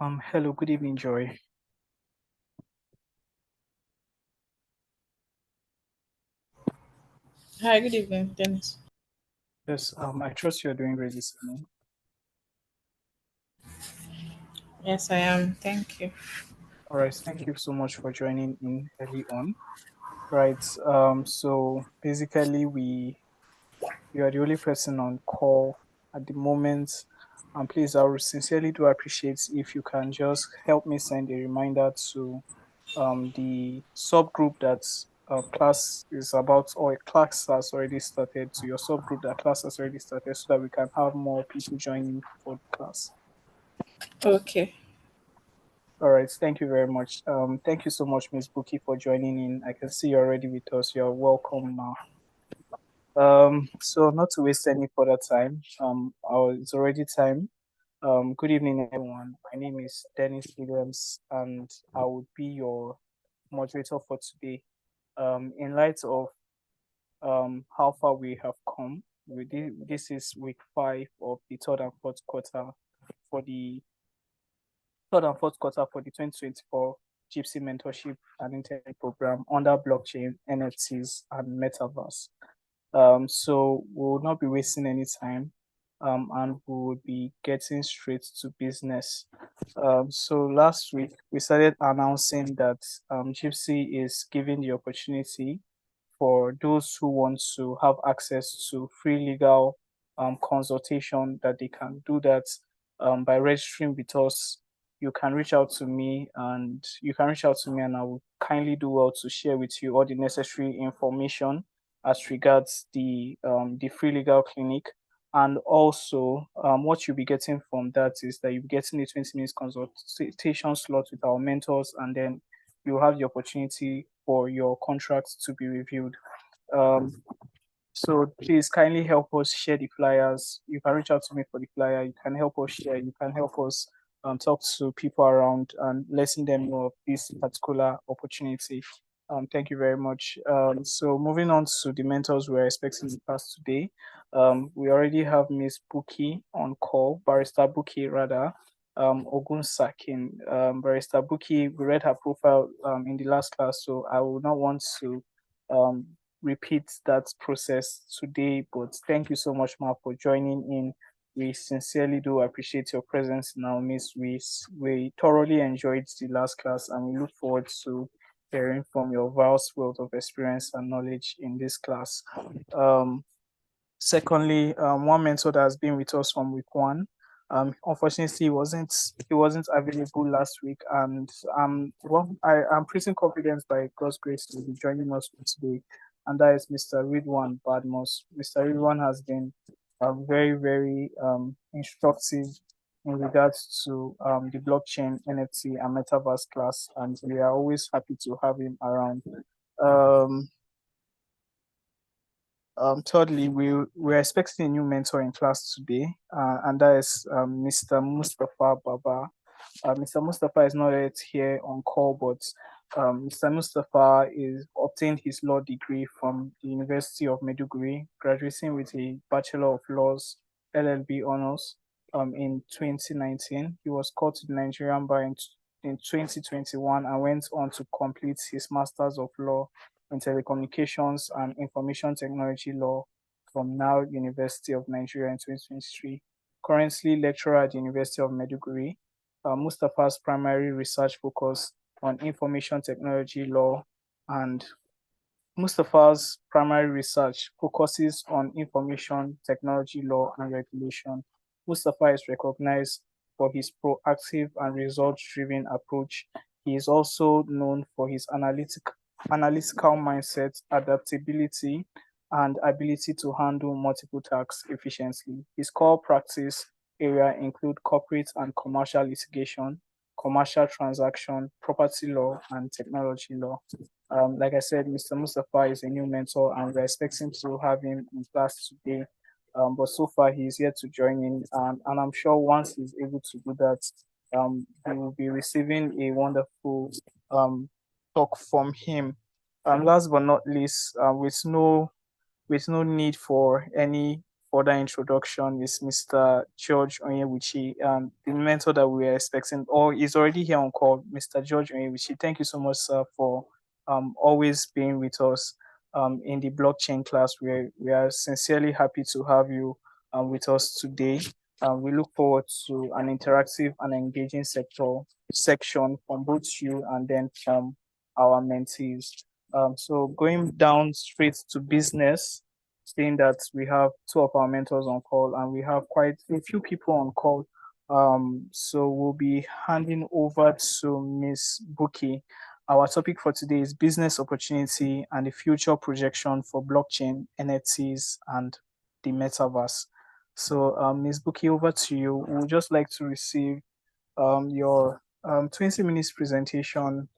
Hello, good evening, Joy. Hi, good evening, Dennis. Yes, I trust you're doing great this evening. Yes, I am. Thank you. All right, thank you so much for joining in early on. Right, so basically you are the only person on call at the moment. And please, I would sincerely do appreciate if you can just help me send a reminder to the subgroup that class is about, or a class has already started, to your subgroup that class has already started, so that we can have more people joining for the class. Okay. All right, thank you very much. Thank you so much, Miss Buki, for joining in. I can see you're already with us. You're welcome now. So not to waste any further time, it's already time. Good evening, everyone. My name is Dennis Williams, and I will be your moderator for today. In light of how far we have come, this is week 5 of the for the third and fourth quarter for the 2024 JIIPCC Mentorship and Internship program under blockchain, NFTs, and Metaverse. So we will not be wasting any time, and we will be getting straight to business. So last week we started announcing that JIIPCC is giving the opportunity for those who want to have access to free legal consultation, that they can do that by registering with us. You can reach out to me and I will kindly do well to share with you all the necessary information as regards the free legal clinic. And also, what you'll be getting from that is that you'll be getting a 20 minutes consultation slot with our mentors, and then you have the opportunity for your contracts to be reviewed. Um, so please kindly help us share the flyers. You can reach out to me for the flyer. You can help us share. You can help us talk to people around and letting them know of this particular opportunity. Thank you very much. So moving on to the mentors we're expecting in class today. We already have Miss Buki on call, Barrister Buki rather, Ogun Sakin. Barrister Buki, we read her profile in the last class, so I will not want to um, repeat that process today. But thank you so much, Ma, for joining in. We sincerely do appreciate your presence in our midst. We thoroughly enjoyed the last class, and we look forward to hearing from your vast wealth of experience and knowledge in this class. Um, Secondly, one mentor that has been with us from week 1. Unfortunately, he wasn't available last week, and I'm pretty confident by God's grace to be joining us today, and that is Mr. Ridwan Badmos. Mr. Ridwan has been very, very instructive in regards to the blockchain, NFT, and metaverse class, and we are always happy to have him around. Um, Thirdly, we're expecting a new mentor in class today, and that is Mr. Mustafa Baba. Mr. Mustafa is not yet here on call, but Mr. Mustafa is obtained his law degree from the University of Maiduguri, graduating with a Bachelor of Laws LLB honors in 2019. He was called to the Nigerian bar in 2021 and went on to complete his Masters of Law in Telecommunications and Information Technology Law from Now University of Nigeria in 2023. Currently lecturer at the University of Maiduguri. Mustafa's primary research focus on information technology law, and Mustafa's primary research focuses on information technology law and regulation. Mustafa is recognized for his proactive and results-driven approach. He is also known for his analytical mindset, adaptability, and ability to handle multiple tasks efficiently. His core practice area include corporate and commercial litigation, commercial transaction, property law, and technology law. Like I said, Mr. Mustafa is a new mentor, and we're expecting to have him in class today. But so far, he's yet to join in, and I'm sure once he's able to do that, we will be receiving a wonderful talk from him. And last but not least, with no need for any further introduction is Mr. George Onyewuchi, the mentor that we are expecting, or is already here on call, Mr. George Onyewuchi. Thank you so much, sir, for always being with us in the blockchain class. We are sincerely happy to have you with us today. We look forward to an interactive and engaging section from both you and then from our mentees. So going down straight to business, saying that we have two of our mentors on call and we have quite a few people on call. So we'll be handing over to Miss Buki. Our topic for today is business opportunity and the future projection for blockchain, NFTs, and the metaverse. So, Ms. Buki, over to you. We would just like to receive your 20 minutes presentation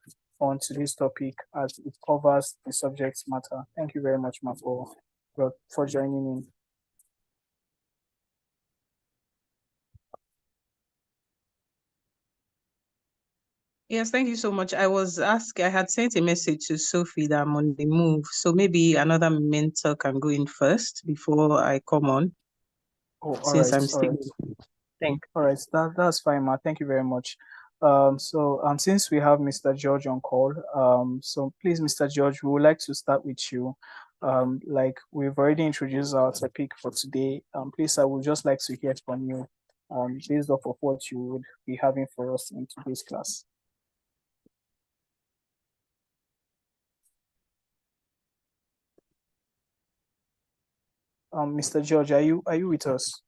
on today's topic as it covers the subject matter. Thank you very much, Ma, for joining in. Yes, thank you so much. I had sent a message to Sophie that I'm on the move. So maybe another mentor can go in first before I come on. Oh, all since right, I'm still. All right, that's fine, Ma. Thank you very much. Since we have Mr. George on call, so please, Mr. George, we would like to start with you. Like we've already introduced our topic for today. Please, I would just like to hear from you, based off of what you would be having for us in today's class. Mr. George, are you with us?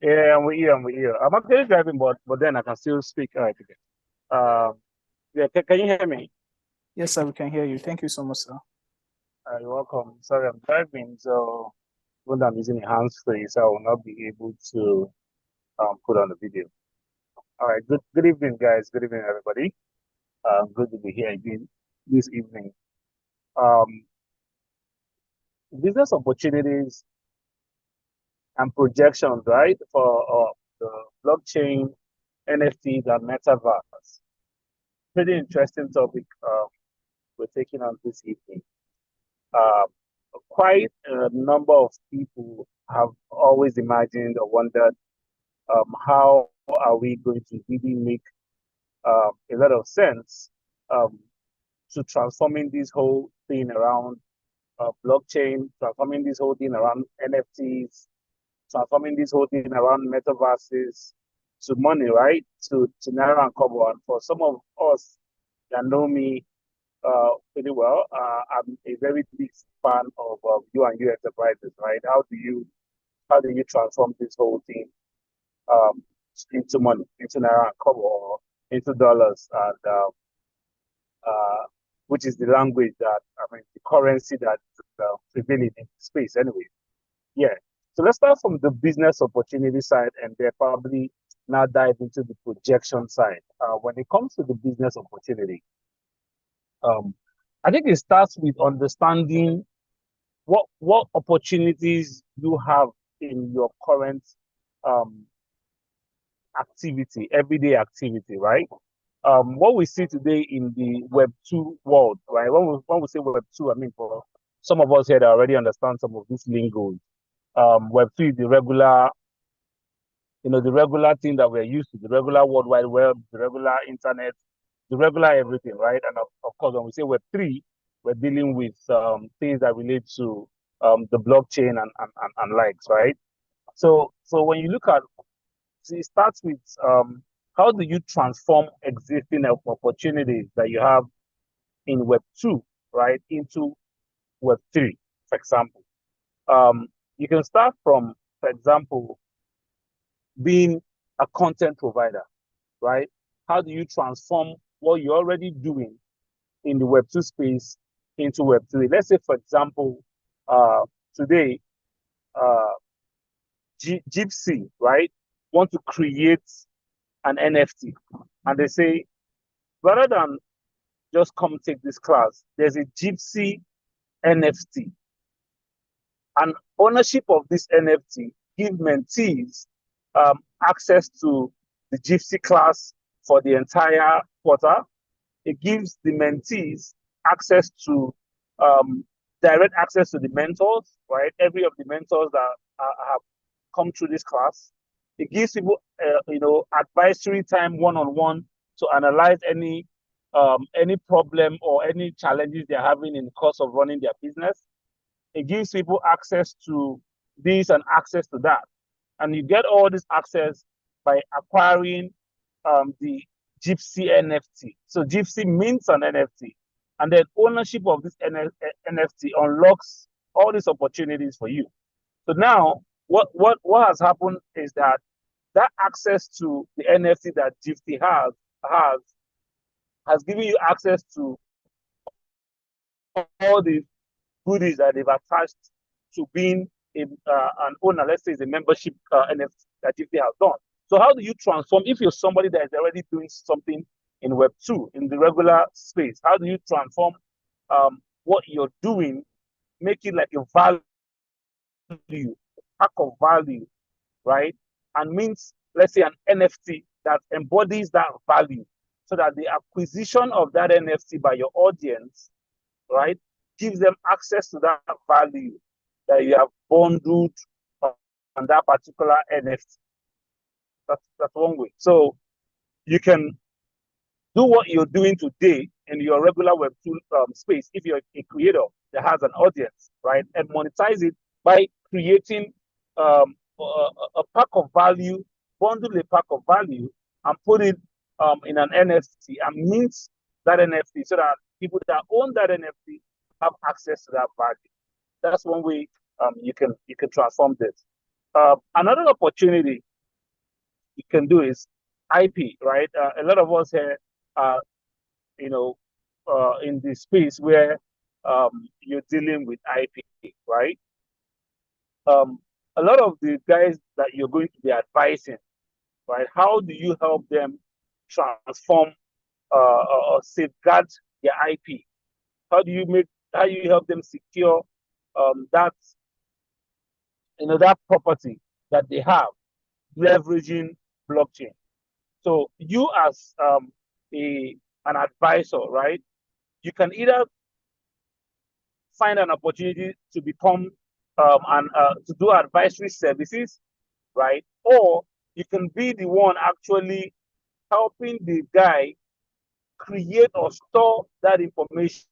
Yeah, I'm with you. I'm actually driving, but then I can still speak. All right, okay. Yeah, can you hear me? Yes, sir, we can hear you. Thank you so much, sir. You're welcome. Sorry, I'm driving, so when I'm using the hands-free, so I will not be able to put on the video. All right. Good evening, guys. Good evening, everybody. Good to be here again this evening. Business opportunities and projections, right, for the blockchain, NFTs, and metaverse. Pretty interesting topic we're taking on this evening. Quite a number of people have always imagined or wondered how are we going to really make a lot of sense to transforming this whole thing around blockchain, transforming this whole thing around NFTs, transforming this whole thing around metaverses to money, right? To Naira and Kobo. And for some of us that know me pretty well, I'm a very big fan of you and your enterprises, right? How do you transform this whole thing into money, into Naira and Kobo, or into dollars, and which is the language that, the currency that prevailing in space anyway. Yeah. So let's start from the business opportunity side and then probably now dive into the projection side. When it comes to the business opportunity, I think it starts with understanding what opportunities you have in your current activity, everyday activity, right? What we see today in the Web 2 world, right? When we say Web 2, I mean, for some of us here that already understand some of these lingos, Web 3 is the regular thing that we're used to, the regular World Wide Web, the regular internet, the regular everything, right? And of course, when we say Web 3, we're dealing with things that relate to the blockchain and likes, right? So when you look at, it starts with how do you transform existing opportunities that you have in Web 2, right, into Web 3, for example. You can start from, for example, being a content provider, right? How do you transform what you're already doing in the Web 2 space into Web 3? Let's say, for example, today, JIIPCC, right, want to create an NFT. And they say, rather than just come take this class, there's a JIIPCC NFT. And ownership of this NFT give mentees access to the JIIPCC class for the entire quarter. It gives the mentees access to direct access to the mentors, right? Every of the mentors that have come through this class. It gives people, advisory time one-on-one to analyze any problem or any challenges they're having in the course of running their business. It gives people access to this and access to that. And you get all this access by acquiring the JIIPCC NFT. So JIIPCC means an NFT. And then ownership of this NFT unlocks all these opportunities for you. So now, what has happened is that access to the NFT that JIIPCC has given you access to all the goodies that they've attached to being an owner. Let's say it's a membership NFT that JIIPCC has done. So how do you transform if you're somebody that is already doing something in Web 2, in the regular space? How do you transform what you're doing, make it like a value, a pack of value, right? And means, let's say, an NFT that embodies that value, so that the acquisition of that NFT by your audience, right, gives them access to that value that you have bundled on that particular NFT. That's one way. So you can do what you're doing today in your regular Web 2 space if you're a creator that has an audience, right? And monetize it by creating a pack of value, bundle a pack of value, and put it in an NFT and mint that NFT so that people that own that NFT have access to that value. That's one way you can transform this. Another opportunity you can do is IP, right? A lot of us here are, in the space where you're dealing with IP, right? A lot of the guys that you're going to be advising, right? How do you help them transform or safeguard their IP? How do you help them secure that property that they have, leveraging blockchain? So you as an advisor, right? You can either find an opportunity to become to do advisory services, right? Or you can be the one actually helping the guy create or store that information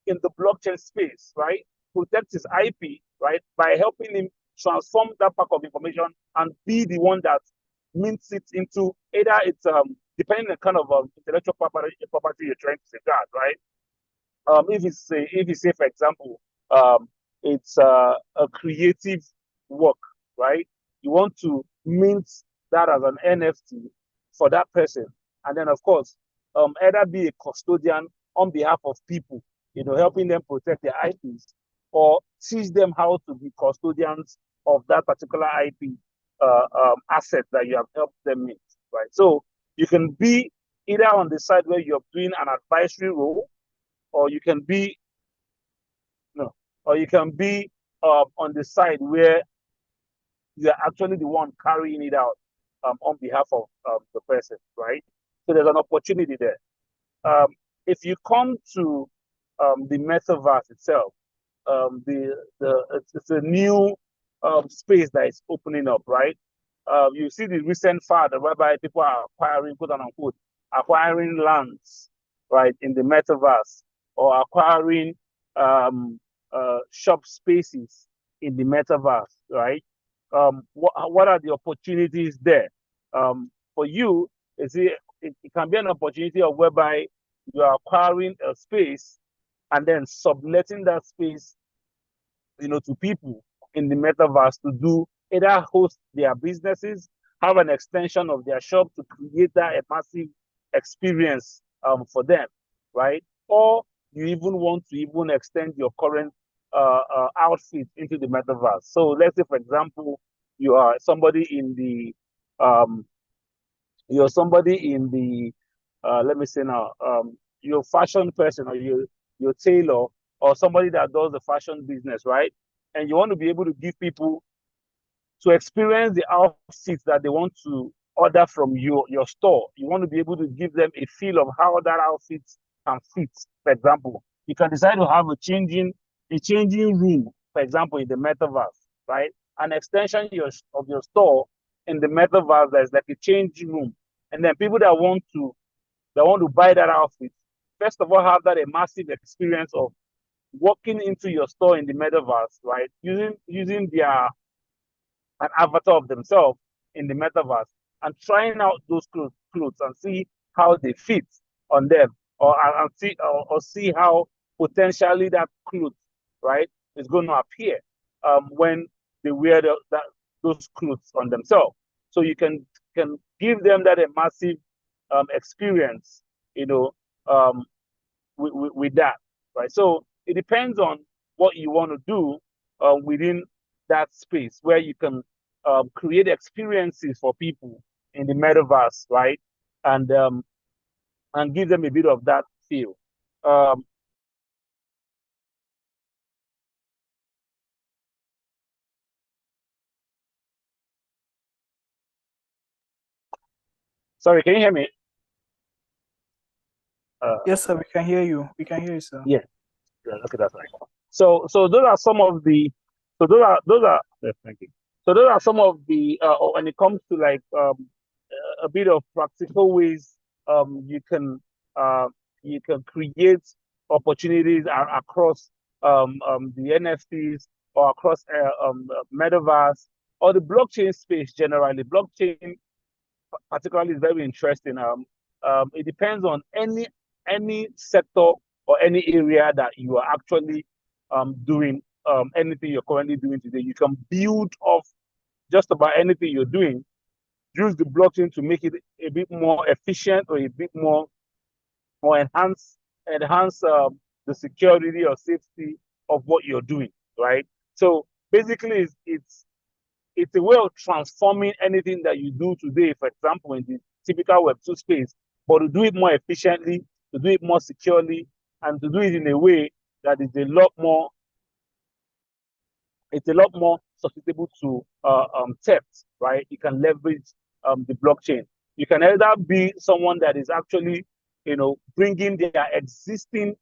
in the blockchain space, right? Protect his IP, right? By helping him transform that pack of information and be the one that mints it into either it's depending on the kind of intellectual property you're trying to safeguard, right? If it's say for example, it's a creative work, right? You want to mint that as an NFT for that person, and then of course, either be a custodian on behalf of people, helping them protect their IPs, or teach them how to be custodians of that particular IP asset that you have helped them mint, right? So you can be either on the side where you're doing an advisory role, or you can be on the side where you're actually the one carrying it out on behalf of the person, right? So there's an opportunity there. If you come to the metaverse itself, it's a new space that is opening up, right? You see the recent fad whereby people are acquiring, quote unquote, acquiring lands, right, in the metaverse, or acquiring shop spaces in the metaverse, right? What are the opportunities there? For you, it can be an opportunity of whereby you are acquiring a space and then subletting that space, to people in the metaverse to do either host their businesses, have an extension of their shop to create that massive experience for them, right? Or you even want to even extend your current outfit into the metaverse. So let's say, for example, you are somebody in the let me say now, you're a fashion person, or you're tailor, or somebody that does the fashion business, right? And you want to be able to give people to experience the outfits that they want to order from your store. You want to be able to give them a feel of how that outfit can fit, for example. You can decide to have a changing room, for example, in the metaverse, right? An extension of your store in the metaverse that is like a changing room. And then people that want to buy that outfit, first of all, have that a massive experience of walking into your store in the metaverse, right? Using their an avatar of themselves in the metaverse and trying out those clothes and see how they fit on them, or see how potentially that clothes, right, is going to appear when they wear those clothes on themselves. So you can give them that a massive experience, you know, um, with that, right? So it depends on what you want to do within that space where you can create experiences for people in the metaverse, right? And give them a bit of that feel. Um, Sorry, can you hear me? Yes, sir. We can hear you. We can hear you, sir. Yeah. Okay, that's right. So those are some of the. So those are. Yes, thank you. So those are some of the. When it comes to like a bit of practical ways, you can create opportunities across the NFTs or across metaverse or the blockchain space generally. Blockchain particularly is very interesting. It depends on any sector or any area that you are actually doing anything you're currently doing today. You can build off just about anything you're doing. Use the blockchain to make it a bit more efficient or a bit more or enhance the security or safety of what you're doing, right? So basically, it's a way of transforming anything that you do today, for example, in the typical Web2 space, but to do it more efficiently, to do it more securely, and to do it in a way that is a lot more susceptible to theft, right? You can leverage the blockchain. You can either be someone that is actually, bringing their existing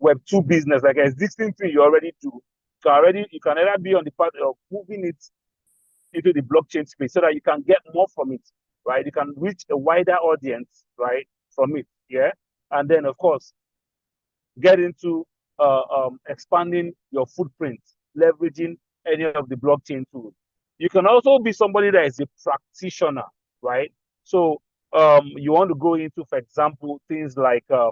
Web2 business, like existing thing you already do. You can either be on the path of moving it into the blockchain space so that you can get more from it, right? You can reach a wider audience, right, from it, yeah. And then, of course, get into expanding your footprint, leveraging any of the blockchain tools. You can also be somebody that is a practitioner, right? So you want to go into, for example, things like the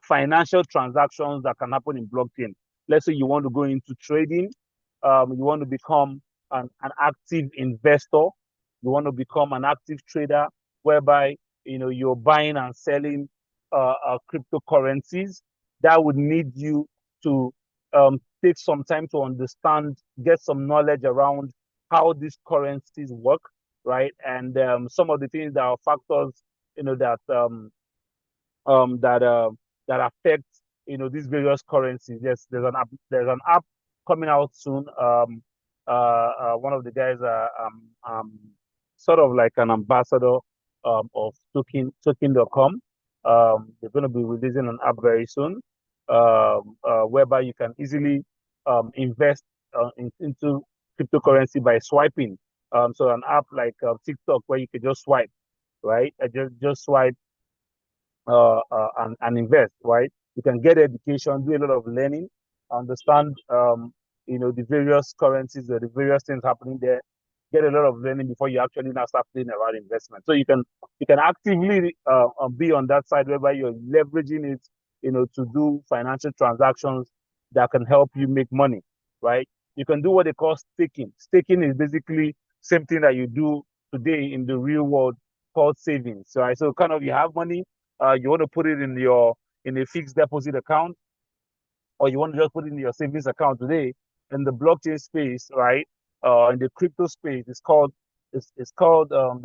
financial transactions that can happen in blockchain. Let's say you want to go into trading, you want to become an active investor, you want to become an active trader, whereby you're buying and selling cryptocurrencies. That would need you to take some time to understand, get some knowledge around how these currencies work, right? And some of the things that are factors, that that that affect these various currencies. Yes, there's an app coming out soon. One of the guys sort of like an ambassador of token.com. They're going to be releasing an app very soon, whereby you can easily invest into cryptocurrency by swiping. So an app like TikTok where you can just swipe, right? Just swipe and invest, right? You can get education, do a lot of learning, understand, the various currencies or the various things happening there. Get a lot of learning before you actually now start playing around investment. So you can actively be on that side whereby you're leveraging it, to do financial transactions that can help you make money, right? You can do what they call staking. Staking is basically same thing that you do today in the real world called savings, right? So kind of you have money, you want to put it in a fixed deposit account, or you want to just put it in your savings account today. In the blockchain space, right? In the crypto space, it's called there's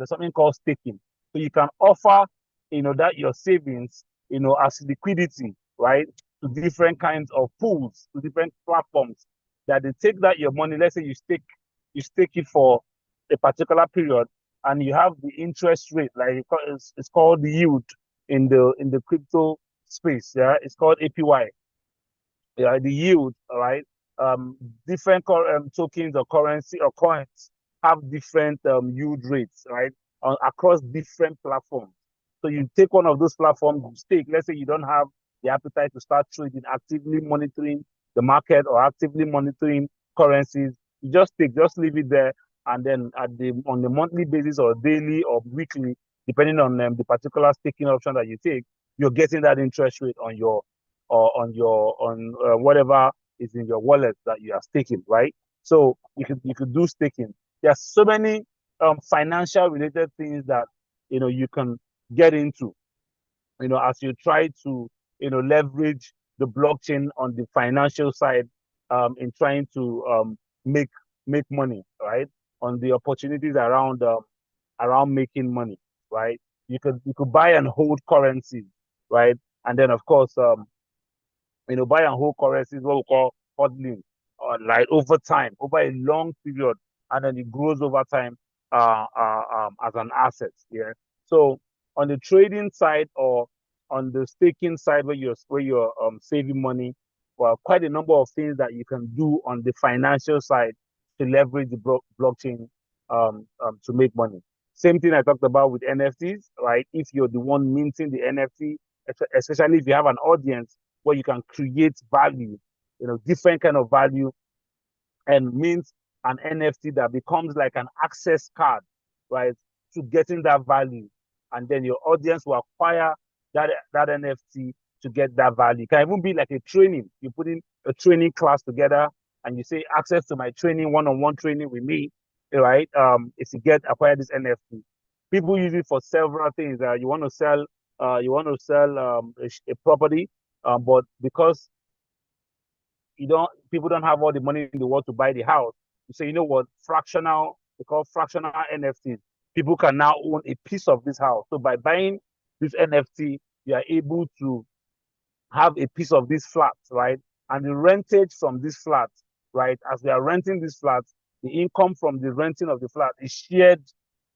something called staking. So you can offer, that your savings, as liquidity, right, to different kinds of pools, to different platforms that they take that your money. Let's say you stake it for a particular period, and you have the interest rate, like it's called the yield in the crypto space. Yeah, it's called APY. Yeah, the yield. All right. Different tokens or currency or coins have different yield rates, right, across different platforms. So you take one of those platforms, you stake. Let's say you don't have the appetite to start trading, actively monitoring the market or actively monitoring currencies. You just take, just leave it there, and then on the monthly basis or daily or weekly, depending on the particular staking option that you take, you're getting that interest rate on your or on whatever is in your wallet that you are staking, right? So you could do staking. There's so many financial related things that you can get into, as you try to leverage the blockchain on the financial side, in trying to make money, right? On the opportunities around making money, right? You could buy and hold currencies, right? And then of course, buy and hold currency is what we call hodling, like over time, over a long period, and then it grows over time as an asset. Yeah. So on the trading side or on the staking side, where you're saving money, well, quite a number of things that you can do on the financial side to leverage the blockchain to make money. Same thing I talked about with NFTs, right? If you're the one minting the NFT, especially if you have an audience where you can create value, different kind of value, and means an NFT that becomes like an access card, right, to getting that value. And then your audience will acquire that NFT to get that value. It can even be like a training. You put in a training class together and you say access to my training, one-on-one training with me, right? If you acquire this NFT. People use it for several things. You want to sell a property, but because people don't have all the money in the world to buy the house, you say, you know what, they call fractional NFTs. People can now own a piece of this house. So by buying this NFT, you are able to have a piece of this flat, right? And the rentage from this flat, right? As we are renting this flat, the income from the renting of the flat is shared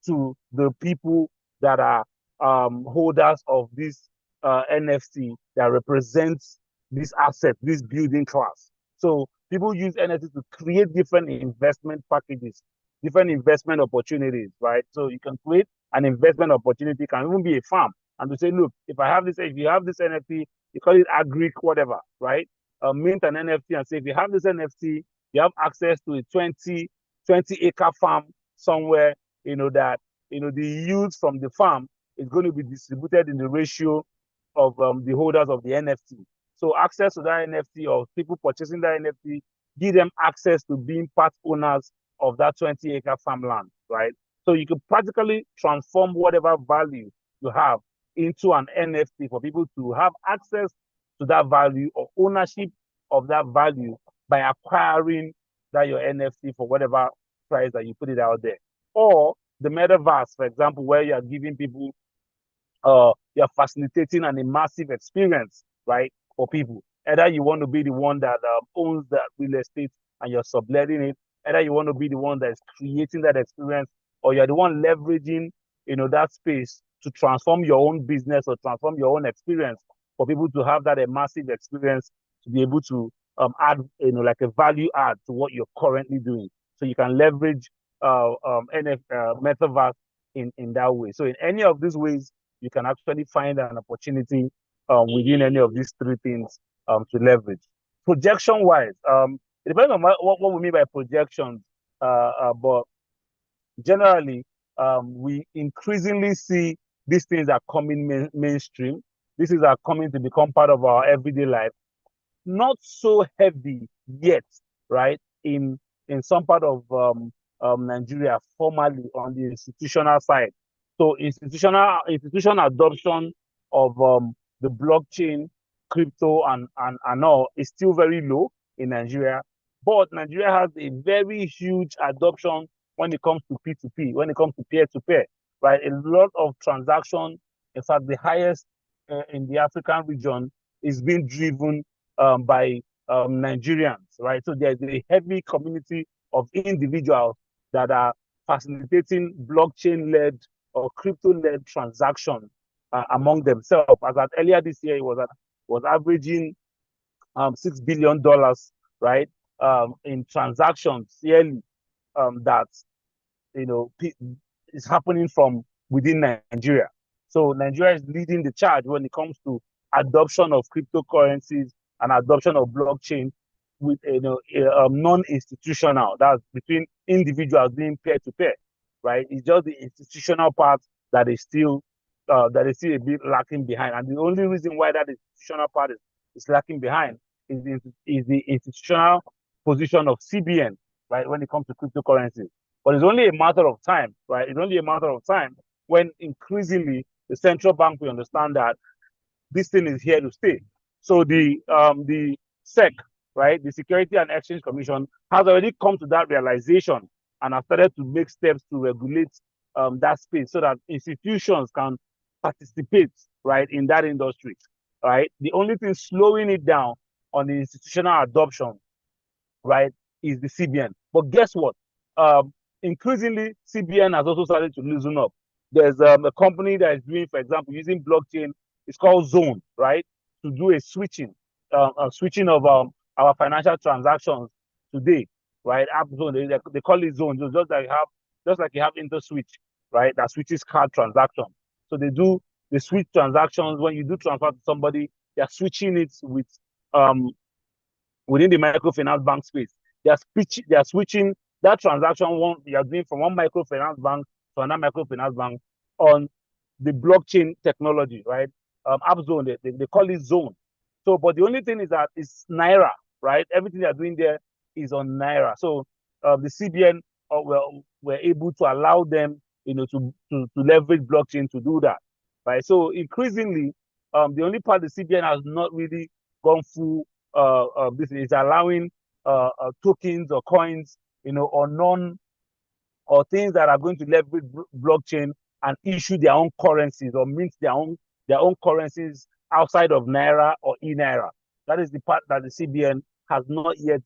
to the people that are holders of this NFT that represents this asset, this building class. So people use NFT to create different investment packages, different investment opportunities, right? So you can create an investment opportunity, can even be a farm, and to say, look, if you have this NFT, you call it agri, whatever, right? Mint an NFT and say, if you have this NFT, you have access to a 20-acre farm somewhere, that, the yields from the farm is going to be distributed in the ratio of the holders of the NFT. So access to that NFT or people purchasing that NFT, give them access to being part owners of that 20-acre farmland, right? So you can practically transform whatever value you have into an NFT for people to have access to that value or ownership of that value by acquiring that your NFT for whatever price that you put it out there. Or the metaverse, for example, where you are giving people, you're facilitating an immersive experience, right, for people. Either you want to be the one that owns that real estate and you're subletting it, either you want to be the one that is creating that experience, or you're the one leveraging, that space to transform your own business or transform your own experience for people to have that immersive experience to be able to add, like a value add to what you're currently doing. So you can leverage metaverse in that way. So in any of these ways, you can actually find an opportunity within any of these three things to leverage. Projection wise, it depends on what we mean by projections, but generally, we increasingly see these things are coming mainstream. These things are coming to become part of our everyday life. Not so heavy yet, right? In some part of Nigeria, formally on the institutional side. So institutional adoption of the blockchain, crypto, and all is still very low in Nigeria. But Nigeria has a very huge adoption when it comes to P2P, when it comes to peer-to-peer, right? A lot of transactions, in fact, the highest in the African region is being driven by Nigerians, right? So there's a heavy community of individuals that are facilitating blockchain-led or crypto-led transactions among themselves. As at earlier this year, it was at was averaging $6 billion, right, in transactions yearly, that is happening from within Nigeria. So Nigeria is leading the charge when it comes to adoption of cryptocurrencies and adoption of blockchain with non-institutional. That's between individuals being peer-to-peer, right? It's just the institutional part that is still a bit lacking behind. And the only reason why that institutional part is lacking behind is the institutional position of CBN, right, when it comes to cryptocurrencies. But it's only a matter of time, right? It's only a matter of time when increasingly the central bank will understand that this thing is here to stay. So the SEC, right, the Security and Exchange Commission, has already come to that realization and have started to make steps to regulate that space so that institutions can participate, right, in that industry, right? The only thing slowing it down on the institutional adoption, right, is the CBN. But guess what? Increasingly, CBN has also started to loosen up. There's a company that is doing, for example, using blockchain. It's called Zone, right, to do a switching of our financial transactions today, right? App Zone, they call it Zone, just like you have InterSwitch, right, that switches card transactions. So they switch transactions. When you do transfer to somebody, they're switching it with within the microfinance bank space. They are switching that transaction you are doing from one microfinance bank to another microfinance bank on the blockchain technology, right? App Zone, they call it Zone. So, but the only thing is that it's Naira, right? Everything they are doing there is on Naira. So the CBN were able to allow them, to leverage blockchain to do that, right? So increasingly, the only part the CBN has not really gone full this is allowing tokens or coins, or things that are going to leverage blockchain and issue their own currencies or mint their own currencies outside of Naira or e-Naira. That is the part that the CBN has not yet,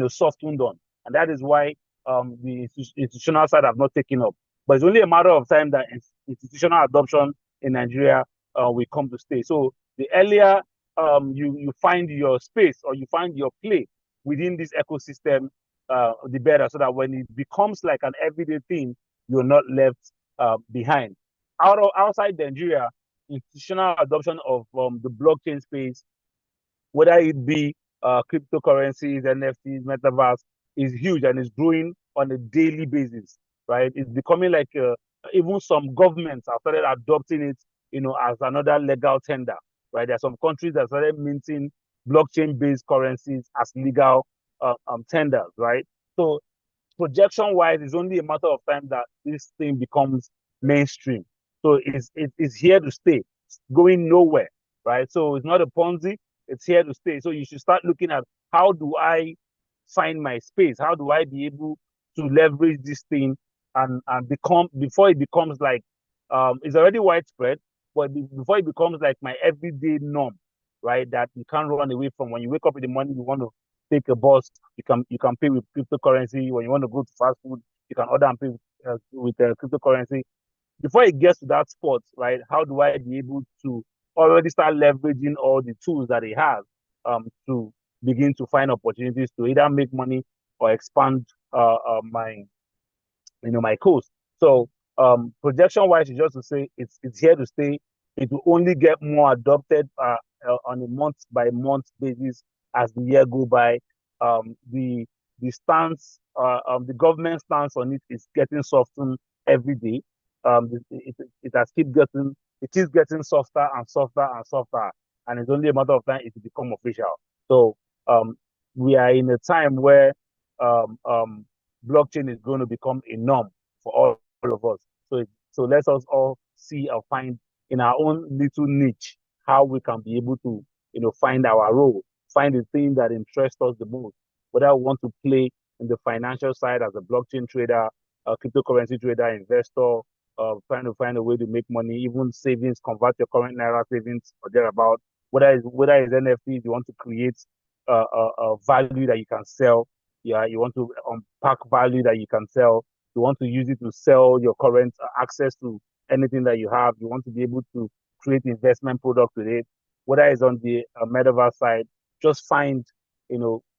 softened on, and that is why the institutional side have not taken up. But it's only a matter of time that institutional adoption in Nigeria will come to stay. So the earlier you find your space or you find your play within this ecosystem, the better, so that when it becomes like an everyday thing, you're not left behind. Outside Nigeria, institutional adoption of the blockchain space, whether it be cryptocurrencies, NFTs, metaverse, is huge and is growing on a daily basis, right? It's becoming like even some governments have started adopting it, as another legal tender, right? There are some countries that started minting blockchain-based currencies as legal tenders, right? So projection-wise, it's only a matter of time that this thing becomes mainstream. So it's here to stay. It's going nowhere, right? So it's not a Ponzi. It's here to stay. So you should start looking at, how do I find my space? How do I be able to leverage this thing and become, before it becomes like, it's already widespread, but before it becomes like my everyday norm, right? That you can't run away from. When you wake up in the morning, you want to take a bus, you can pay with cryptocurrency. When you want to go to fast food, you can order and pay with cryptocurrency. Before it gets to that spot, right? How do I be able to already start leveraging all the tools that it has to begin to find opportunities to either make money or expand my coast? So projection wise is just to say it's here to stay. It will only get more adopted on a month by month basis as the year go by. The stance, the government stance on it is getting softened every day. It keeps getting softer and softer and softer, and it's only a matter of time it will become official. So we are in a time where blockchain is going to become a norm for all of us. So let us all see or find in our own little niche how we can be able to find our role, find the thing that interests us the most. Whether we want to play in the financial side as a blockchain trader, a cryptocurrency trader, investor, trying to find a way to make money, even savings, convert your current Naira savings or thereabout. Whether it's NFTs, you want to create a value that you can sell. Yeah, you want to unpack value that you can sell. You want to use it to sell your current access to anything that you have. You want to be able to create investment products with it. whether it's on the metaverse side, just find,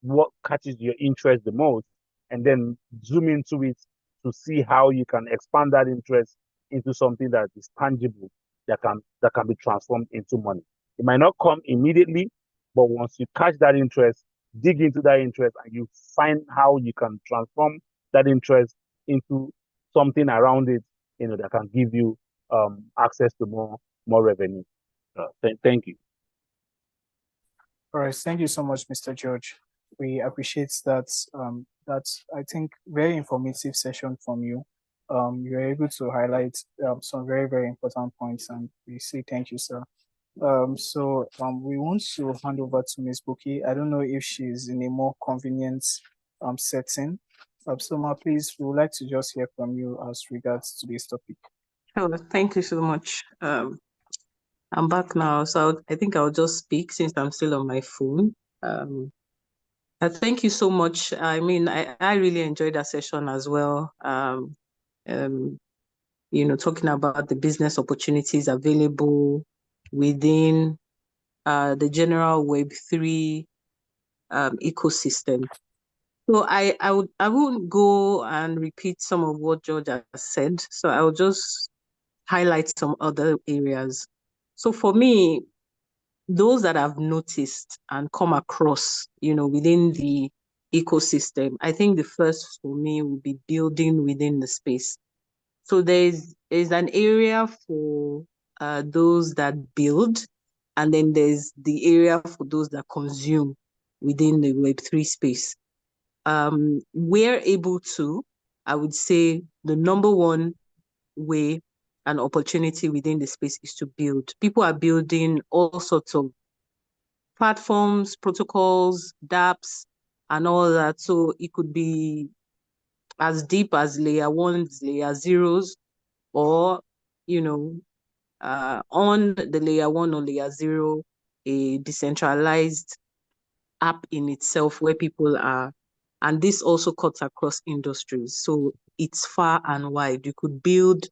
what catches your interest the most, and then zoom into it to see how you can expand that interest into something that is tangible, that can be transformed into money. It might not come immediately, but once you catch that interest, dig into that interest, and you find how you can transform that interest into something around it, that can give you access to more revenue. Thank you. All right, thank you so much, Mr. George. We appreciate that. That's, I think, very informative session from you. You were able to highlight some very, very important points, and we say thank you, sir. So we want to hand over to Ms. Buki. I don't know if she's in a more convenient setting. So, Ma, please, we would like to just hear from you as regards to this topic. Oh, thank you so much. I'm back now, so I think I'll just speak since I'm still on my phone. Thank you so much. I mean, I really enjoyed that session as well. Talking about the business opportunities available within the general Web3 ecosystem. So I won't go and repeat some of what George has said. So I'll just highlight some other areas. So for me, those that I've noticed and come across, within the ecosystem, I think the first for me would be building within the space. So there's an area for those that build, and then there's the area for those that consume within the Web3 space. We're able to, I would say, the number one way and opportunity within the space is to build. People are building all sorts of platforms, protocols, dApps, and all that. So it could be as deep as layer ones, layer zeros, or, on the layer one or layer zero, a decentralized app in itself where people are. And this also cuts across industries. So it's far and wide. You could build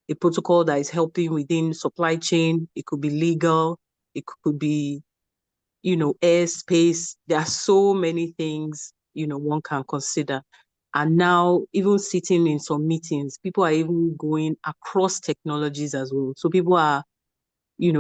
a protocol that is helping within supply chain. It could be legal. It could be, airspace. There are so many things, one can consider. And now, even sitting in some meetings, people are even going across technologies as well. So people are,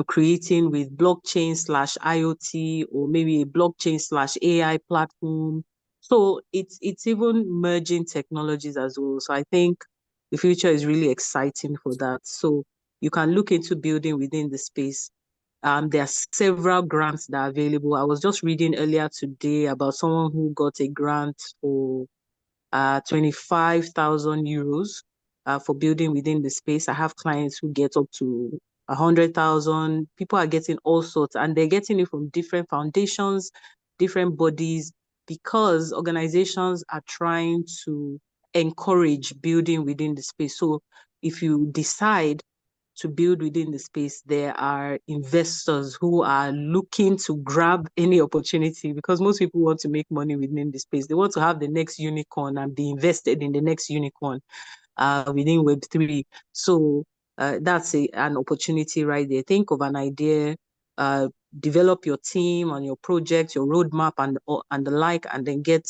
creating with blockchain/IoT, or maybe a blockchain/AI platform. So it's even merging technologies as well. So I think the future is really exciting for that. So you can look into building within the space. There are several grants that are available. I was just reading earlier today about someone who got a grant for 25,000 euros for building within the space. I have clients who get up to 100,000. People are getting all sorts, and they're getting it from different foundations, different bodies, because organizations are trying to encourage building within the space. So if you decide to build within the space, there are investors who are looking to grab any opportunity, because most people want to make money within the space. They want to have the next unicorn and be invested in the next unicorn within Web3. So that's an opportunity right there. Think of an idea, develop your team and your project, your roadmap, and the like, and then get,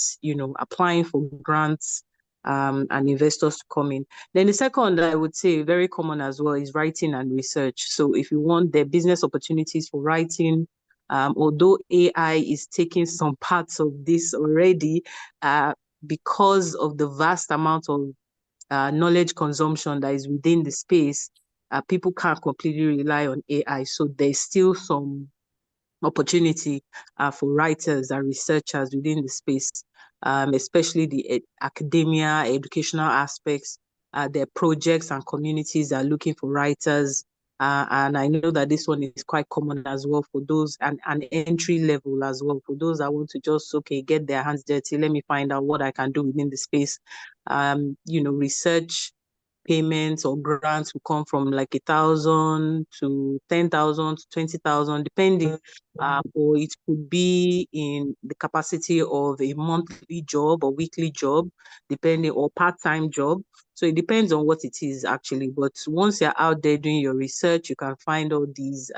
applying for grants and investors to come in. Then the second, I would say, very common as well, is writing and research. So if you want the business opportunities for writing, although AI is taking some parts of this already, because of the vast amount of knowledge consumption that is within the space, people can't completely rely on AI. So there's still some opportunity for writers and researchers within the space, especially the academia, educational aspects. Their projects and communities are looking for writers. And I know that this one is quite common as well for those, and entry level as well, for those that want to just, get their hands dirty. Let me find out what I can do within the space. Research payments or grants will come from like 1,000 to 10,000 to 20,000, depending. Or it could be in the capacity of a monthly job or weekly job, depending, or part-time job. So it depends on what it is actually. But once you're out there doing your research, you can find all these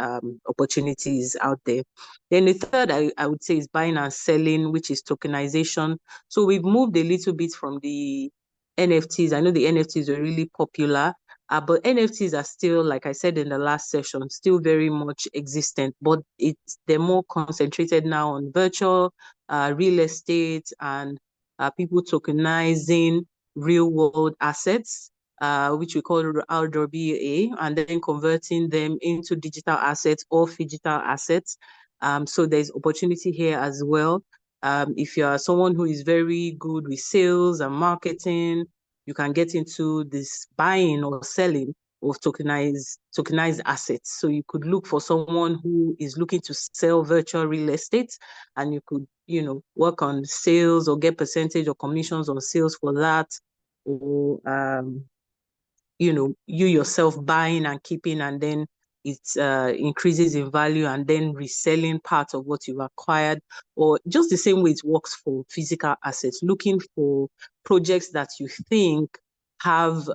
opportunities out there. Then the third, I would say, is buying and selling, which is tokenization. So we've moved a little bit from the NFTs. I know the NFTs are really popular, but NFTs are still, like I said in the last session, still very much existent, but they're more concentrated now on virtual real estate and people tokenizing real world assets, which we call RWA, and then converting them into digital assets or phygital assets. So there's opportunity here as well. If you are someone who is very good with sales and marketing, you can get into this buying or selling of tokenized assets. So you could look for someone who is looking to sell virtual real estate, and you could, work on sales or get percentage or commissions on sales for that. Or you yourself buying and keeping, and then it increases in value, and then reselling part of what you've acquired. Or just the same way it works for physical assets, looking for projects that you think have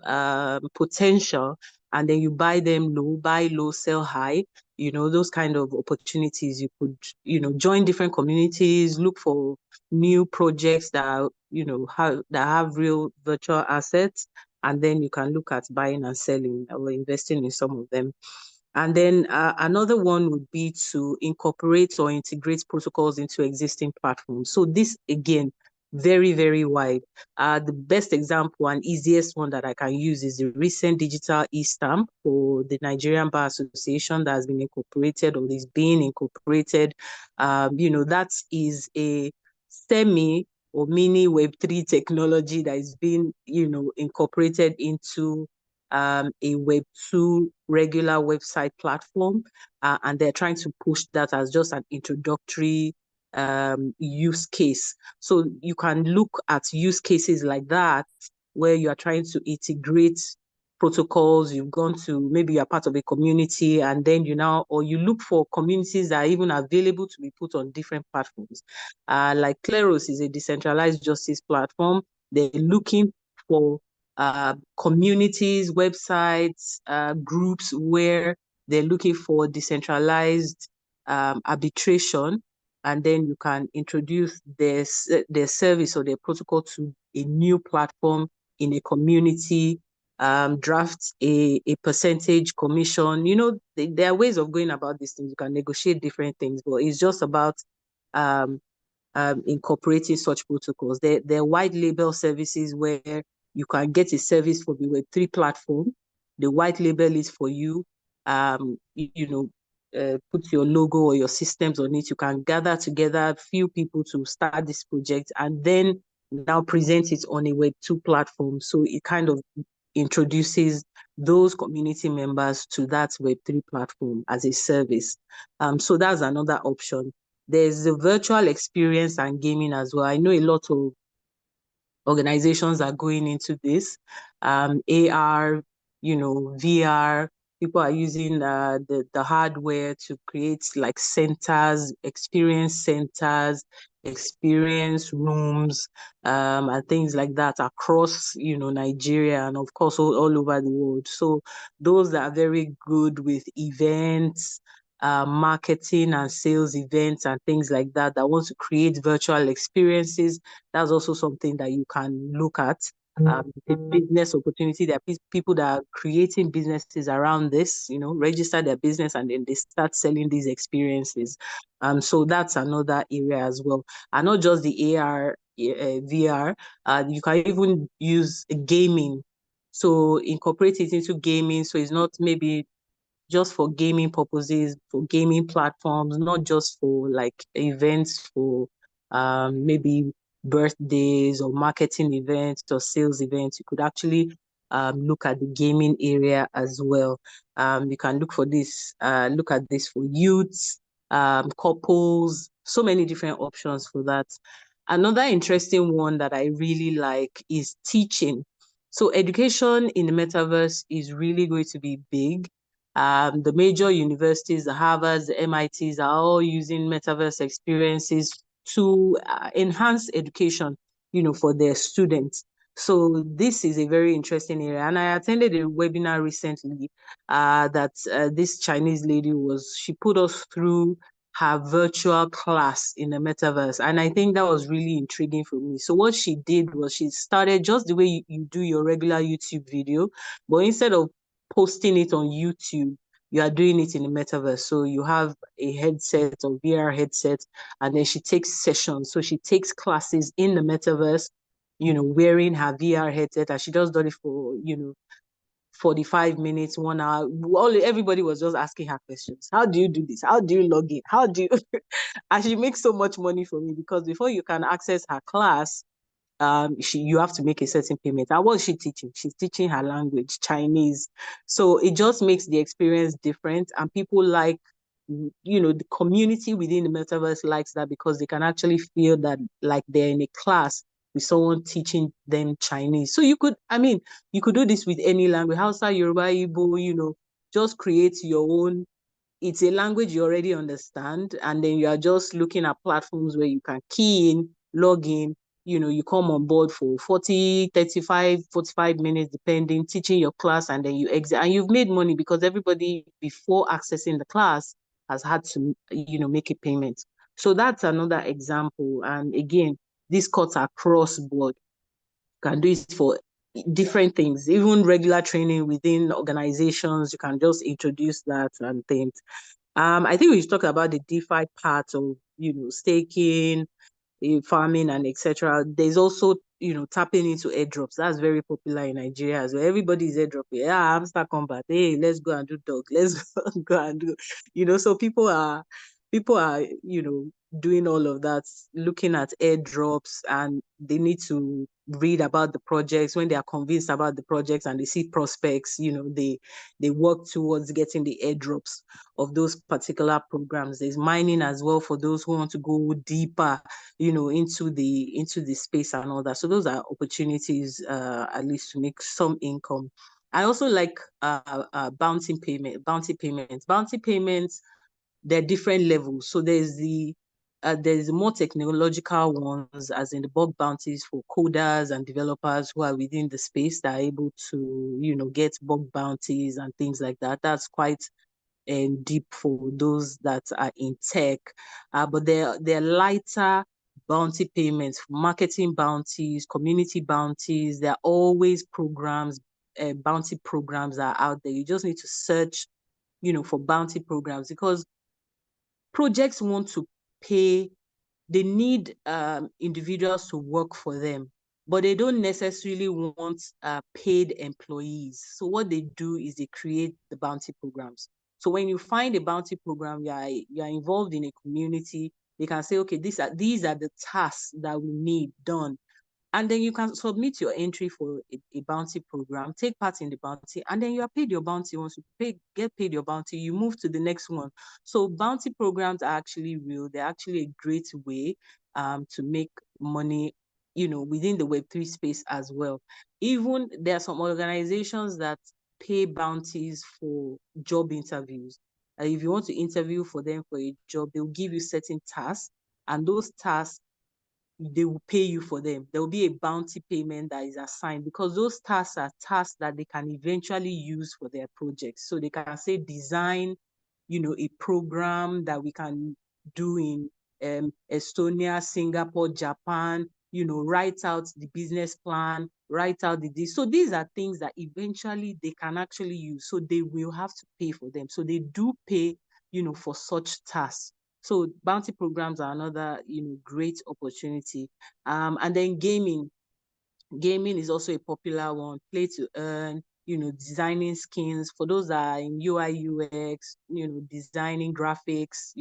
potential, and then you buy them low, buy low, sell high. Those kind of opportunities. You could join different communities, look for new projects that have real virtual assets, and then you can look at buying and selling or investing in some of them. And then another one would be to incorporate or integrate protocols into existing platforms. So this, again, very, very wide. The best example and easiest one that I can use is the recent digital e-stamp for the Nigerian Bar Association that has been incorporated or is being incorporated. That is a semi or mini Web3 technology that is being, incorporated into a Web2 regular website platform, and they're trying to push that as just an introductory use case. So you can look at use cases like that where you are trying to integrate protocols. You've gone to, maybe you're part of a community, and then you look for communities that are even available to be put on different platforms. Like Kleros is a decentralized justice platform. They're looking for communities, websites, groups where they're looking for decentralized arbitration, and then you can introduce their service or their protocol to a new platform in a community, draft a percentage commission. There are ways of going about these things. You can negotiate different things, but it's just about incorporating such protocols. There are white label services where you can get a service for the Web3 platform. The white label is for you. Put your logo or your systems on it. You can gather together a few people to start this project, and then now present it on a Web2 platform. So it kind of introduces those community members to that Web3 platform as a service. So that's another option. There's the virtual experience and gaming as well. I know a lot of organizations are going into this. AR, VR. People are using the hardware to create like centers, experience rooms, and things like that across, Nigeria, and of course all over the world. So those that are very good with events, marketing and sales events and things like that want to create virtual experiences, that's also something that you can look at. The business opportunity. There are people that are creating businesses around this, register their business, and then they start selling these experiences. So that's another area as well. And not just the AR, VR, you can even use gaming. So incorporate it into gaming. So it's not maybe just for gaming purposes, for gaming platforms, not just for like events for maybe birthdays or marketing events or sales events. You could actually look at the gaming area as well. You can look at this for youths, couples, so many different options for that. Another interesting one that I really like is teaching. So education in the metaverse is really going to be big. The major universities, the Harvards, the MITs are all using metaverse experiences to enhance education, for their students. So this is a very interesting area. And I attended a webinar recently that this Chinese lady she put us through her virtual class in the metaverse. And I think that was really intriguing for me. So what she did was she started just the way you do your regular YouTube video, but instead of posting it on YouTube, you are doing it in the metaverse. So you have a headset or VR headset, and then she takes sessions. So she takes classes in the metaverse, wearing her VR headset, and she just done it for, 45 minutes, 1 hour. Everybody was just asking her questions. How do you do this? How do you log in? How do you and she makes so much money for me because before you can access her class, you have to make a certain payment. And what is she teaching? She's teaching her language, Chinese. So it just makes the experience different, and people like, the community within the metaverse likes that because they can actually feel that like they're in a class with someone teaching them Chinese. So you could do this with any language, Hausa, Yoruba, Igbo, just create your own. It's a language you already understand, and then you are just looking at platforms where you can key in, log in, you come on board for 40, 35, 45 minutes, depending, teaching your class, and then you exit. And you've made money because everybody before accessing the class has had to, make a payment. So that's another example. And again, this cuts across board. You can do it for different things, even regular training within organizations. You can just introduce that and things. I think we should talk about the DeFi part of, staking, farming, and etc. There's also, tapping into airdrops. That's very popular in Nigeria as well. Everybody's airdropping. Yeah, hamster combat. Hey, let's go and do dog. Let's go and do, so people are, doing all of that, looking at airdrops, and they need to read about the projects. When they are convinced about the projects and they see prospects, they work towards getting the airdrops of those particular programs. There's mining as well for those who want to go deeper, into the space and all that. So those are opportunities, at least to make some income. I also like bounty payments. Bounty payments, there are different levels. So there's the more technological ones, as in the bug bounties for coders and developers who are within the space that are able to, get bug bounties and things like that. That's quite deep for those that are in tech. But they're lighter bounty payments, marketing bounties, community bounties. There are always programs, bounty programs are out there. You just need to search, for bounty programs, because projects want to pay, they need individuals to work for them, but they don't necessarily want paid employees. So what they do is they create the bounty programs. So when you find a bounty program, you are involved in a community, they can say, okay, these are the tasks that we need done. And then you can submit your entry for a bounty program, take part in the bounty, and then you are paid your bounty. Once you get paid your bounty, you move to the next one. So bounty programs are actually real. They're actually a great way to make money, within the Web3 space as well. Even there are some organizations that pay bounties for job interviews. If you want to interview for them for a job, they'll give you certain tasks, and those tasks, they will pay you for them. There will be a bounty payment that is assigned, because those tasks are tasks that they can eventually use for their projects. So they can say design, a program that we can do in Estonia, Singapore, Japan, write out the business plan, write out this. So these are things that eventually they can actually use. So they will have to pay for them. So they do pay, for such tasks. So bounty programs are another, great opportunity. And then gaming. Gaming is also a popular one. Play to earn, designing skins for those that are in UI, UX, designing graphics,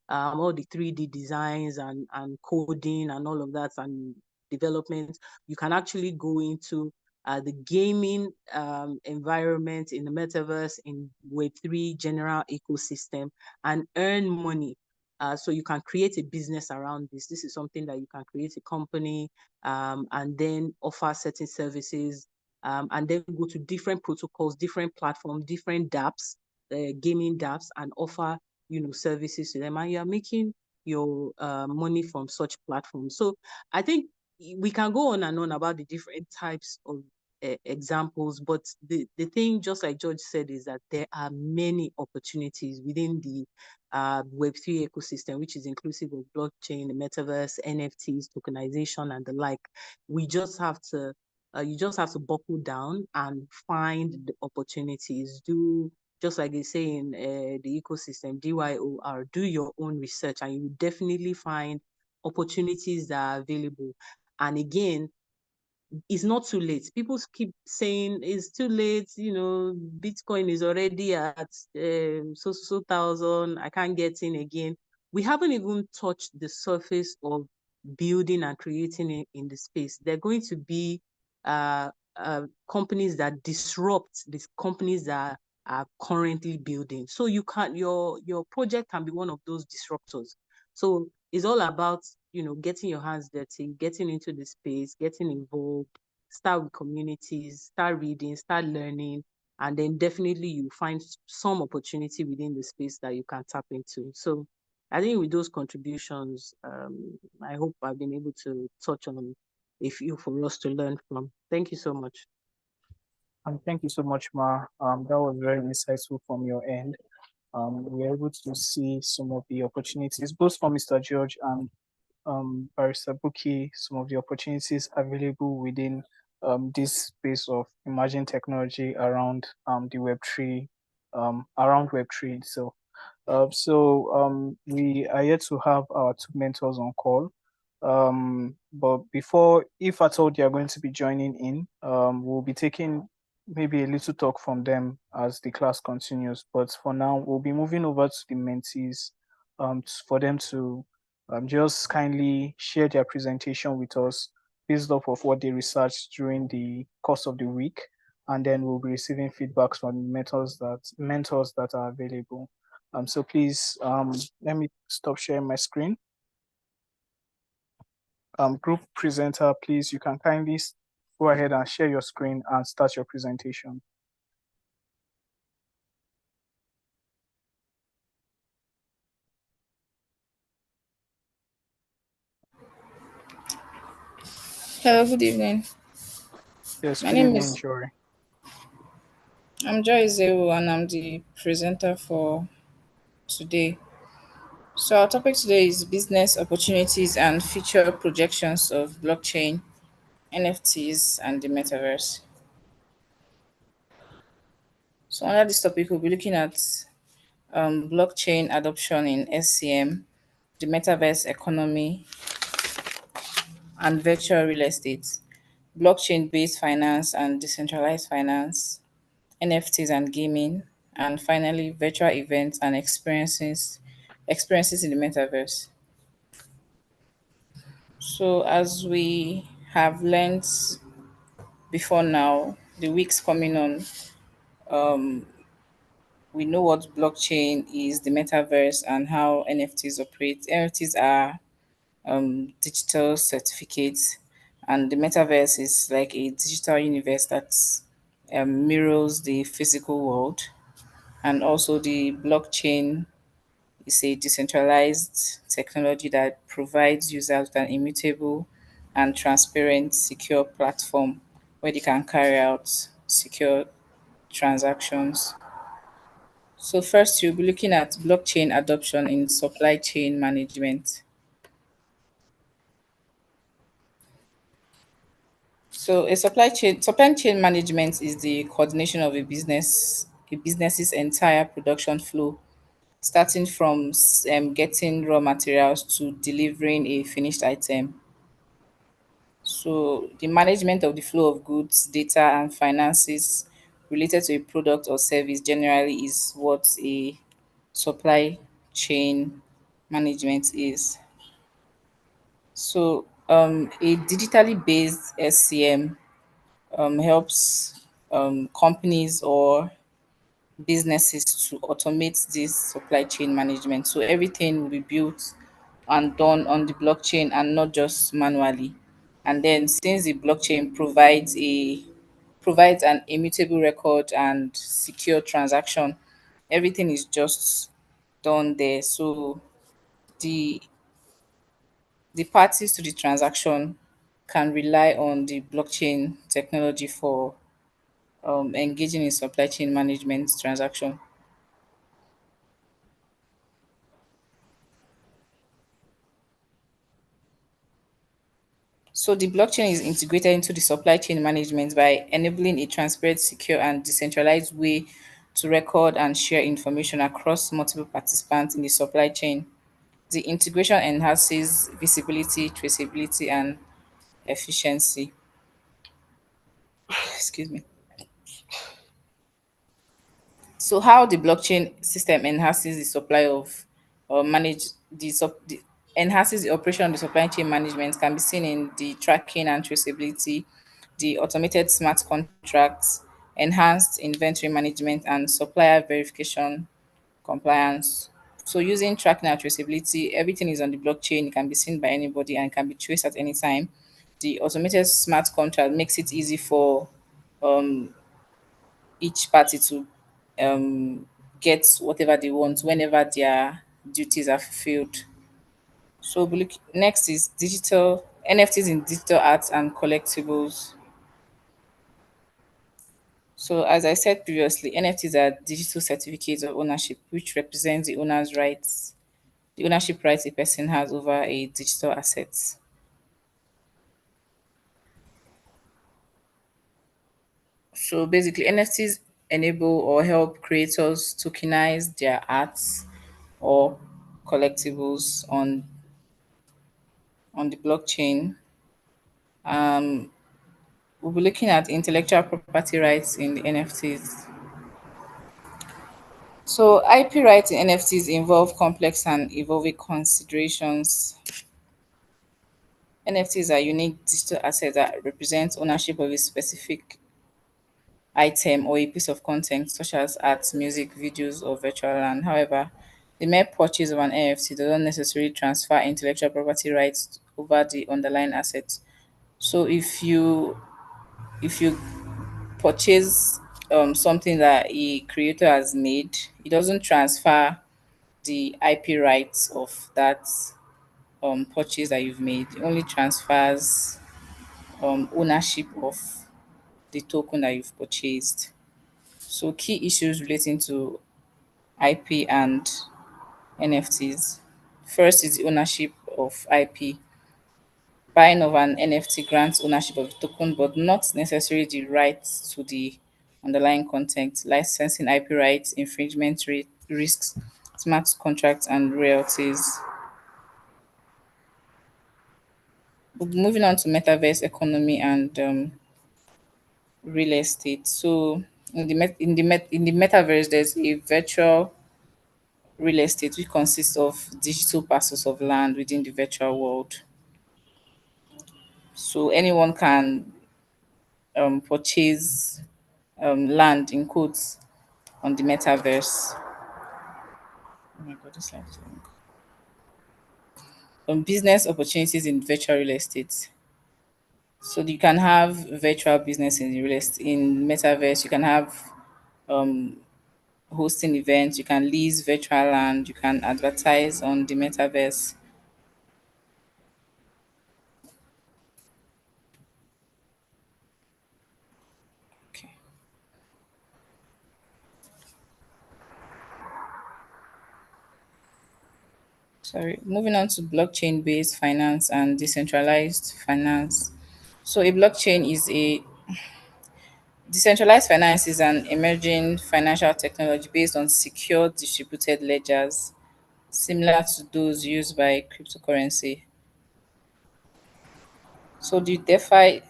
all the 3D designs and coding and all of that and development. You can actually go into the gaming environment in the metaverse, in Web3 general ecosystem, and earn money. So you can create a business around this. This is something that you can create a company and then offer certain services and then go to different protocols, different platforms, different dApps, gaming dApps, and offer, services to them. And you are making your money from such platforms. So I think we can go on and on about the different types of examples, but the thing, just like George said, is that there are many opportunities within the Web3 ecosystem, which is inclusive of blockchain, the metaverse, NFTs, tokenization, and the like. We just have to, you just have to buckle down and find the opportunities. Do, just like they say in the ecosystem, DYOR, do your own research, and you will definitely find opportunities that are available. And again, it's not too late. People keep saying it's too late. Bitcoin is already at so thousand. I can't get in again. We haven't even touched the surface of building and creating it in the space. There are going to be companies that disrupt these companies that are currently building. So your project can be one of those disruptors. So it's all about getting your hands dirty, getting into the space, getting involved, start with communities, start reading, start learning, and then definitely you find some opportunity within the space that you can tap into. So I think with those contributions, I hope I've been able to touch on a few for us to learn from. Thank you so much. Thank you so much, Ma. That was very insightful from your end. We were able to see some of the opportunities, both from Mr. George and Barrister Buki, some of the opportunities available within this space of emerging technology around the Web3, around Web3 itself. We are yet to have our two mentors on call. But before, if at all they are going to be joining in, we'll be taking maybe a little talk from them as the class continues. But for now, we'll be moving over to the mentees for them to just kindly share their presentation with us based off of what they researched during the course of the week. And then we'll be receiving feedbacks from mentors that are available. So please, let me stop sharing my screen. Group presenter, please, you can kindly go ahead and share your screen and start your presentation. Hello, good evening. Yes, My good name evening, is Jory. I'm Joy Zewu and I'm the presenter for today. So our topic today is business opportunities and future projections of blockchain, NFTs, and the metaverse. So under this topic, we'll be looking at blockchain adoption in SCM, the metaverse economy, and virtual real estate, blockchain-based finance and decentralized finance, NFTs and gaming, and finally virtual events and experiences in the metaverse. So as we have learned before now, the weeks coming on, we know what blockchain is, the metaverse, and how NFTs operate. NFTs are digital certificates, and the metaverse is like a digital universe that mirrors the physical world. And also, the blockchain is a decentralized technology that provides users with an immutable and transparent, secure platform where they can carry out secure transactions. So, first, you'll be looking at blockchain adoption in supply chain management. So, supply chain management is the coordination of a business's entire production flow, starting from getting raw materials to delivering a finished item. So, the management of the flow of goods, data, and finances related to a product or service generally is what a supply chain management is. So, a digitally based SCM helps companies or businesses to automate this supply chain management. So, everything will be built and done on the blockchain and not just manually. And then, since the blockchain provides a provides an immutable record and secure transaction. Everything is just done there. So the the parties to the transaction can rely on the blockchain technology for engaging in supply chain management transaction. So the blockchain is integrated into the supply chain management by enabling a transparent, secure, and decentralized way to record and share information across multiple participants in the supply chain. The integration enhances visibility, traceability, and efficiency. Excuse me. So, how the blockchain system enhances the supply of or manage the enhances the operation of the supply chain management can be seen in the tracking and traceability, the automated smart contracts, enhanced inventory management, and supplier verification compliance. So, using tracking and traceability, everything is on the blockchain. It can be seen by anybody and can be traced at any time. The automated smart contract makes it easy for um, each party to get whatever they want whenever their duties are fulfilled. So next is digital NFTs in digital arts and collectibles. So as I said previously, NFTs are digital certificates of ownership which represent the ownership rights a person has over a digital asset. So basically NFTs enable or help creators tokenize their arts or collectibles on the blockchain. We'll be looking at intellectual property rights in the NFTs. So, IP rights in NFTs involve complex and evolving considerations. NFTs are unique digital assets that represent ownership of a specific item or a piece of content, such as art, music, videos, or virtual land. However, the mere purchase of an NFT does not necessarily transfer intellectual property rights over the underlying assets. So, if you purchase something that a creator has made, it doesn't transfer the IP rights of that purchase that you've made. It only transfers ownership of the token that you've purchased. So, key issues relating to IP and NFTs. First is the ownership of IP. Buying of an NFT grants ownership of the token, but not necessarily the rights to the underlying content. Licensing IP rights, infringement risks, smart contracts, and royalties. Moving on to metaverse economy and real estate. So, in the metaverse, there's a virtual real estate which consists of digital parcels of land within the virtual world. So anyone can purchase land in quotes on the metaverse. Oh my god, this line is long. Business opportunities in virtual real estate. So you can have virtual business in real estate in metaverse. You can have hosting events. You can lease virtual land. You can advertise on the metaverse. Okay. Sorry. Moving on to blockchain-based finance and decentralized finance. So a blockchain is a decentralized finance is an emerging financial technology based on secure distributed ledgers similar to those used by cryptocurrency. So the DeFi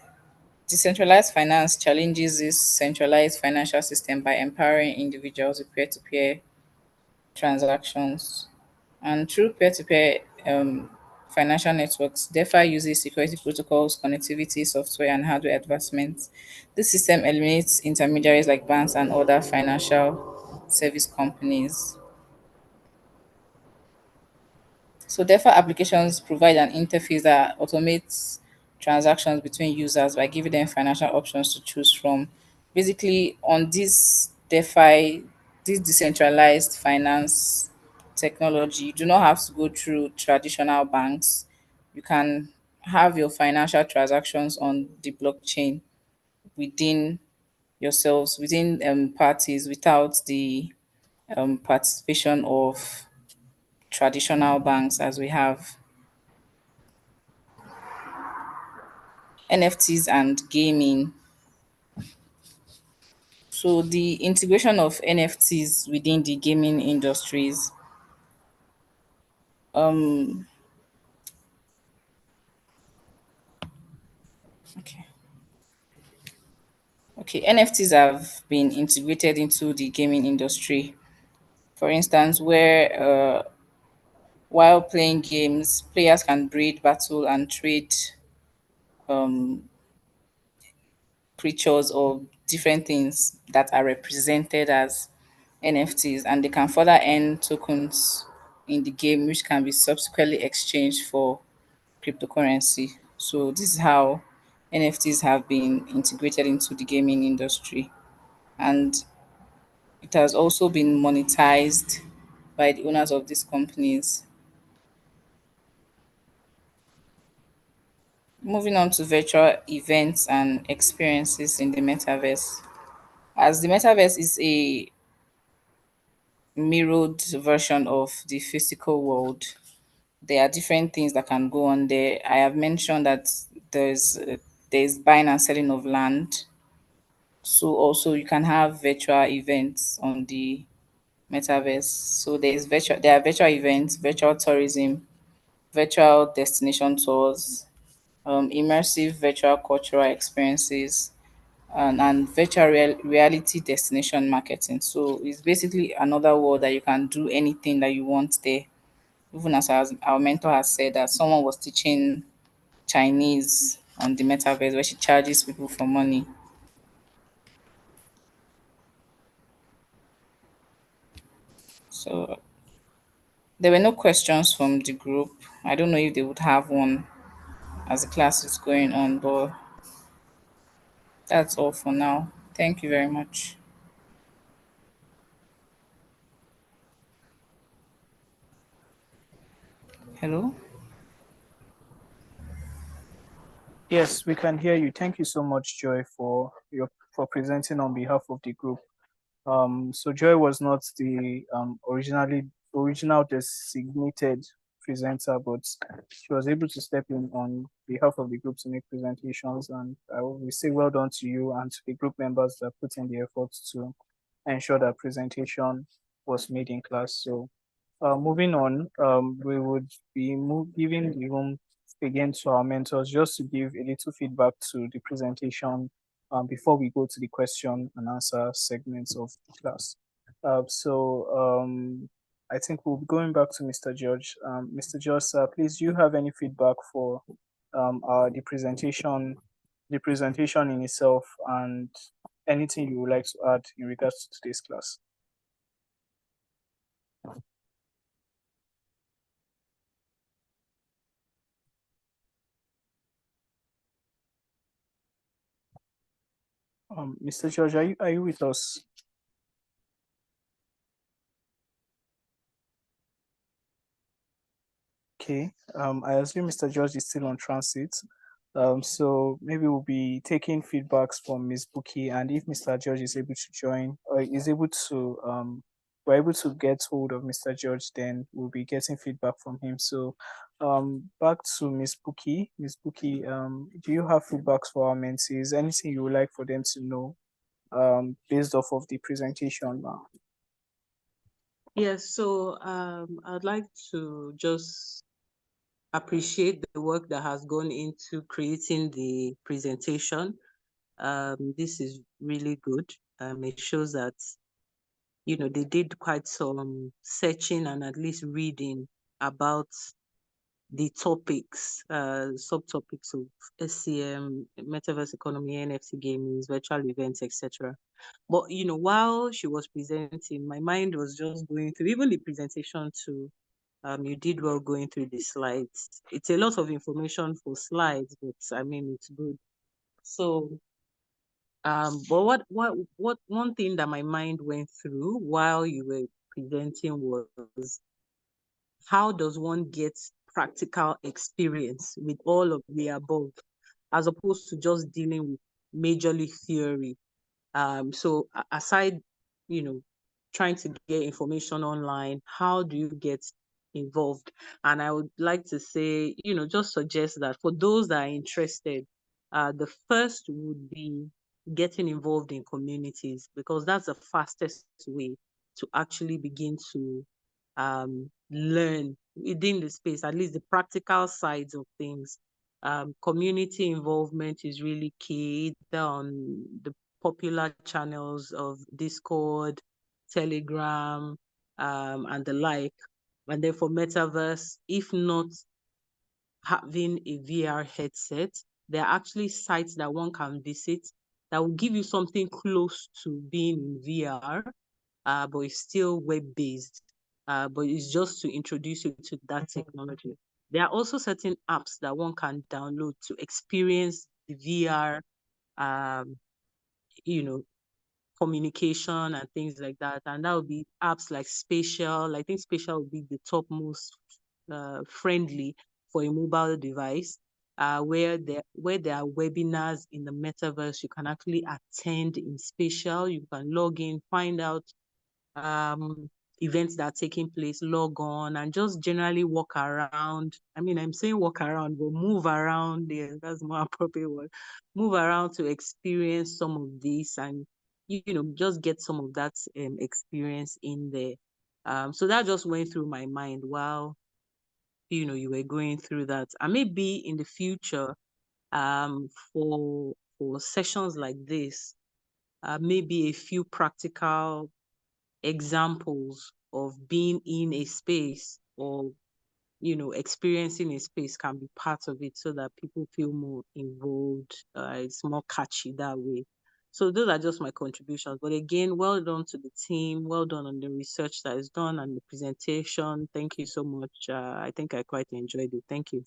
decentralized finance challenges this centralized financial system by empowering individuals with peer-to-peer transactions. And through peer-to-peer financial networks, DeFi uses security protocols, connectivity, software, and hardware advancements. This system eliminates intermediaries like banks and other financial service companies. So DeFi applications provide an interface that automates transactions between users by giving them financial options to choose from. basically on this DeFi, this decentralized finance technology, you do not have to go through traditional banks. You can have your financial transactions on the blockchain within yourselves, within parties, without the participation of traditional banks as we have. NFTs and gaming. So the integration of NFTs within the gaming industries. Um, okay. Okay, NFTs have been integrated into the gaming industry. For instance, where while playing games, players can breed, battle, and trade um, creatures or different things that are represented as NFTs, and they can further earn tokens in the game, which can be subsequently exchanged for cryptocurrency. So this is how NFTs have been integrated into the gaming industry, and it has also been monetized by the owners of these companies. Moving on to virtual events and experiences in the metaverse. As the metaverse is a mirrored version of the physical world, there are different things that can go on there. I have mentioned that there's buying and selling of land. So also you can have virtual events on the metaverse. So there are virtual events, virtual tourism, virtual destination tours, immersive virtual cultural experiences, and reality destination marketing. So it's basically another world that you can do anything that you want there. Even as our mentor has said that someone was teaching Chinese on the metaverse where she charges people for money. So there were no questions from the group. I don't know if they would have one as the class is going on, but that's all for now. Thank you very much. Hello? Yes, we can hear you. Thank you so much, Joy, for presenting on behalf of the group. So Joy was not the original designated presenter, but she was able to step in on behalf of the group to make presentations. And I will say well done to you and to the group members that put in the efforts to ensure that presentation was made in class. So moving on, we would be giving the room again to our mentors just to give a little feedback to the presentation before we go to the question and answer segments of the class. I think we'll be going back to Mr. George. Mr. George, sir, please, do you have any feedback for the presentation in itself, and anything you would like to add in regards to today's class? Mr. George, are you with us? Okay. I assume Mr. George is still on transit. So maybe we'll be taking feedbacks from Ms. Buki, and if Mr. George is able to join or is able to we're able to get hold of Mr. George, then we'll be getting feedback from him. So back to Ms. Buki. Ms. Buki, do you have feedbacks for our mentees? Anything you would like for them to know based off of the presentation now? Yes, so I'd like to just appreciate the work that has gone into creating the presentation. This is really good. It shows that, they did quite some searching and at least reading about the topics, subtopics of SCM, metaverse economy, NFT gaming, virtual events, etc. But while she was presenting, my mind was just going through even the presentation too. You did well going through the slides. It's a lot of information for slides, but I mean it's good. So But what one thing that my mind went through while you were presenting was, how does one get practical experience with all of the above, as opposed to just dealing with majorly theory? So aside, you know, trying to get information online, how do you get involved? And I would like to say, just suggest that for those that are interested, the first would be getting involved in communities, because that's the fastest way to actually begin to learn within the space, at least the practical sides of things. Community involvement is really key, either on the popular channels of Discord, Telegram, and the like. And then for metaverse, if not having a VR headset, there are actually sites that one can visit that will give you something close to being in VR, but it's still web-based. But it's just to introduce you to that technology. There are also certain apps that one can download to experience the VR, um, you know, communication and things like that. And that would be apps like Spatial. I think Spatial would be the top most friendly for a mobile device, where there are webinars in the metaverse. You can actually attend in Spatial. You can log in, find out um, events that are taking place, log on, and just generally walk around. I mean, I'm saying walk around, but move around. Yeah, that's more appropriate word. Move around to experience some of this, and just get some of that experience in there. So that just went through my mind while you were going through that, and maybe in the future, for sessions like this, maybe a few practical examples of being in a space, or experiencing a space can be part of it, so that people feel more involved. It's more catchy that way. So those are just my contributions, but again, well done to the team, well done on the research that is done and the presentation. Thank you so much. I think I quite enjoyed it. Thank you.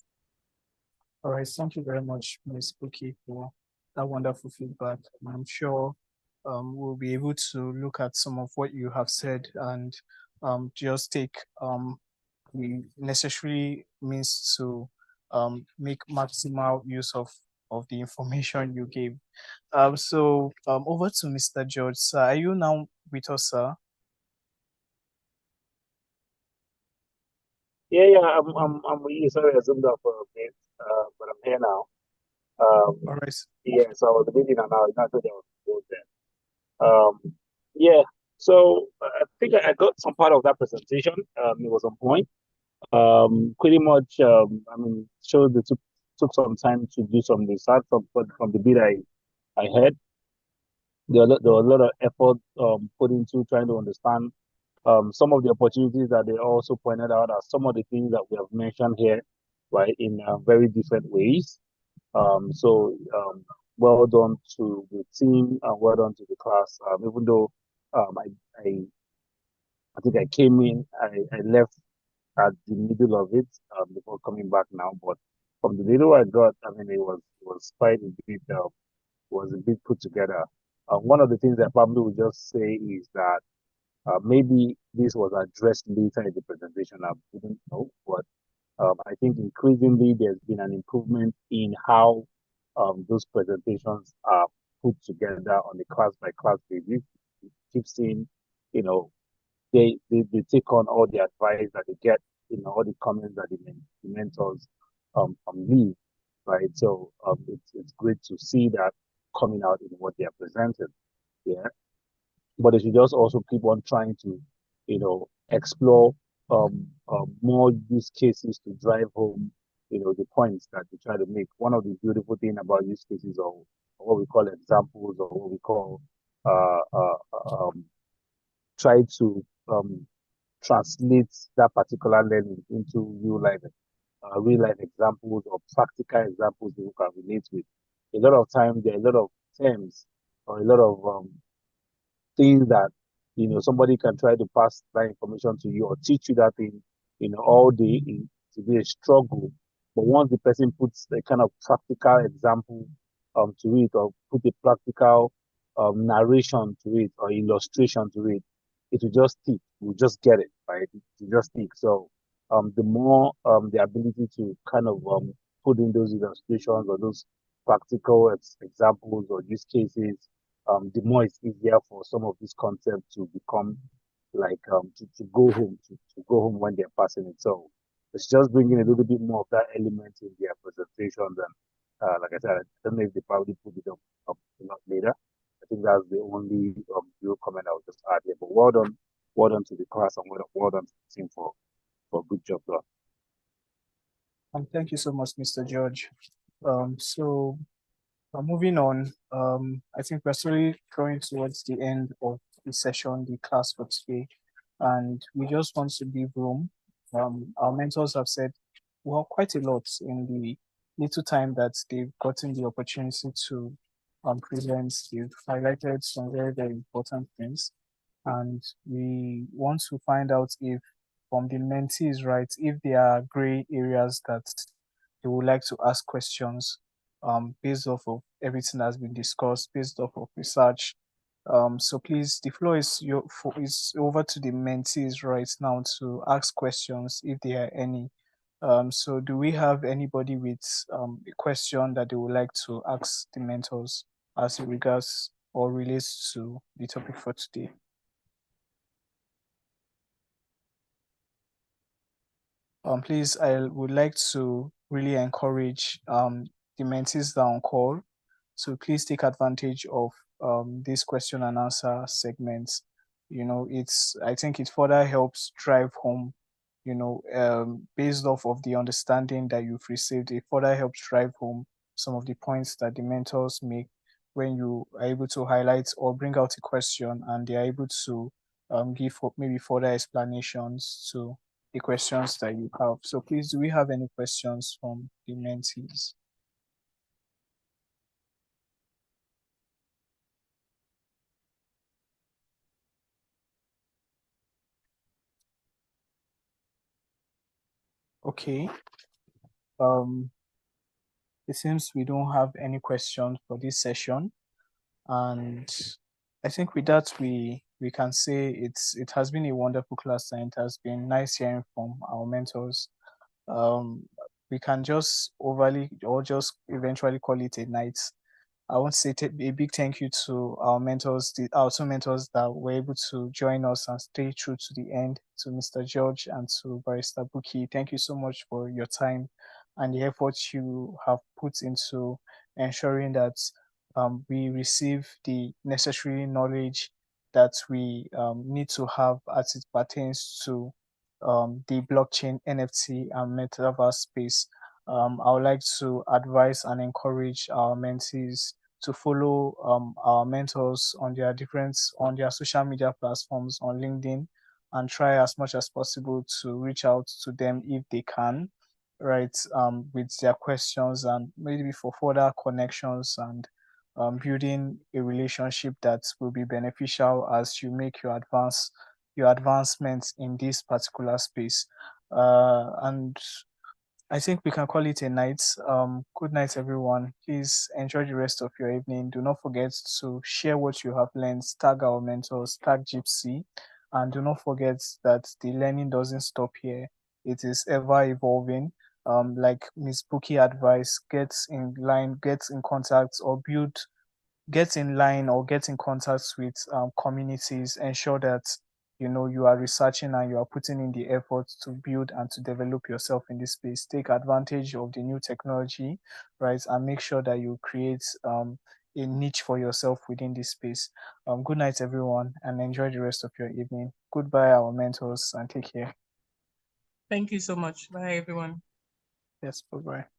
All right, thank you very much, Ms. Buki, for that wonderful feedback. I'm sure we'll be able to look at some of what you have said and just take the necessary means to make maximal use of the information you gave. So over to Mr. George. Sir, are you now with us, sir? Yeah, I'm really sorry I zoomed out for a bit, but I'm here now. All right. Yeah, so I was reading and now it's not that I was both there. Yeah, so I think I got some part of that presentation. It was on point. Pretty much, I mean, showed that took some time to do some research from the bit I heard. There was a lot of effort put into trying to understand some of the opportunities that they also pointed out as some of the things that we have mentioned here, right, in very different ways. Well done to the team and well done to the class. Even though um, I, I I think I came in, I left at the middle of it before coming back now. But from the little I got, I mean, it was quite a bit was a bit put together. One of the things I probably would just say is that maybe this was addressed later in the presentation. I didn't know, but I think increasingly there's been an improvement in how those presentations are put together on a class by class basis. You keep seeing, you know, they take on all the advice that they get, all the comments that the mentors leave, right? So it's great to see that coming out in what they are presented. Yeah, but they should just also keep on trying to, explore more use cases to drive home, the points that they try to make. One of the beautiful thing about use cases, or what we call examples, or what we call uh, uh, um, try to translate that particular learning into real life examples or practical examples that you can relate with. A lot of times there are a lot of terms or a lot of things that somebody can try to pass that information to you or teach you that thing all day to be a struggle. But once the person puts a kind of practical example to it, or put a practical narration to it or illustration to it, it will just stick. We'll just get it, right? It will just stick. So the more the ability to kind of put in those illustrations or those practical examples or use cases, the more it's easier for some of these concepts to become like to go home to go home when they're passing it. So it's just bringing a little bit more of that element in their presentations. And like I said, I don't know if they probably put it up a lot later. I think that's the only real comment I would just add here. But well done to the class, and well done to the team for a good job done. Thank you so much, Mr. George. So moving on, I think we're slowly drawing towards the end of the session, the class for today, and we just want to leave room. Our mentors have said, well, quite a lot in the little time that they've gotten the opportunity to present. They've highlighted some very, very important things, and we want to find out if from the mentees, right, if there are gray areas that they would like to ask questions based off of everything that's been discussed, based off of research. So please, the floor is over to the mentees right now to ask questions if there are any. So do we have anybody with a question that they would like to ask the mentors as it regards or relates to the topic for today? Please, I would like to really encourage the mentees that are on call. So please take advantage of this question and answer segments. I think it further helps drive home, based off of the understanding that you've received, it further helps drive home some of the points that the mentors make when you are able to highlight or bring out a question and they are able to give maybe further explanations to the questions that you have. So please, do we have any questions from the mentees? Okay. It seems we don't have any questions for this session, and I think with that we can say it has been a wonderful class and it has been nice hearing from our mentors. We can just overly or just eventually call it a night. I want to say a big thank you to our mentors, our two mentors that were able to join us and stay true to the end, to Mr. George and to Barrister Buki. Thank you so much for your time and the effort you have put into ensuring that we receive the necessary knowledge that we need to have as it pertains to the blockchain, NFT, and metaverse space. I would like to advise and encourage our mentees to follow our mentors on their social media platforms on LinkedIn and try as much as possible to reach out to them if they can, right, with their questions and maybe for further connections and building a relationship that will be beneficial as you make your advancements in this particular space. And I think we can call it a night. Good night, everyone. Please enjoy the rest of your evening. Do not forget to share what you have learned, tag our mentors, tag JIIPCC, and do not forget that the learning doesn't stop here. It is ever evolving. Like Miss Bookie advice, get in line, get in contact, or get in line or get in contact with communities. Ensure that you are researching and you are putting in the effort to build and to develop yourself in this space. Take advantage of the new technology, right, and make sure that you create a niche for yourself within this space. Good night, everyone, and enjoy the rest of your evening. Goodbye, our mentors, and take care. Thank you so much. Bye, everyone. Yes, bye bye.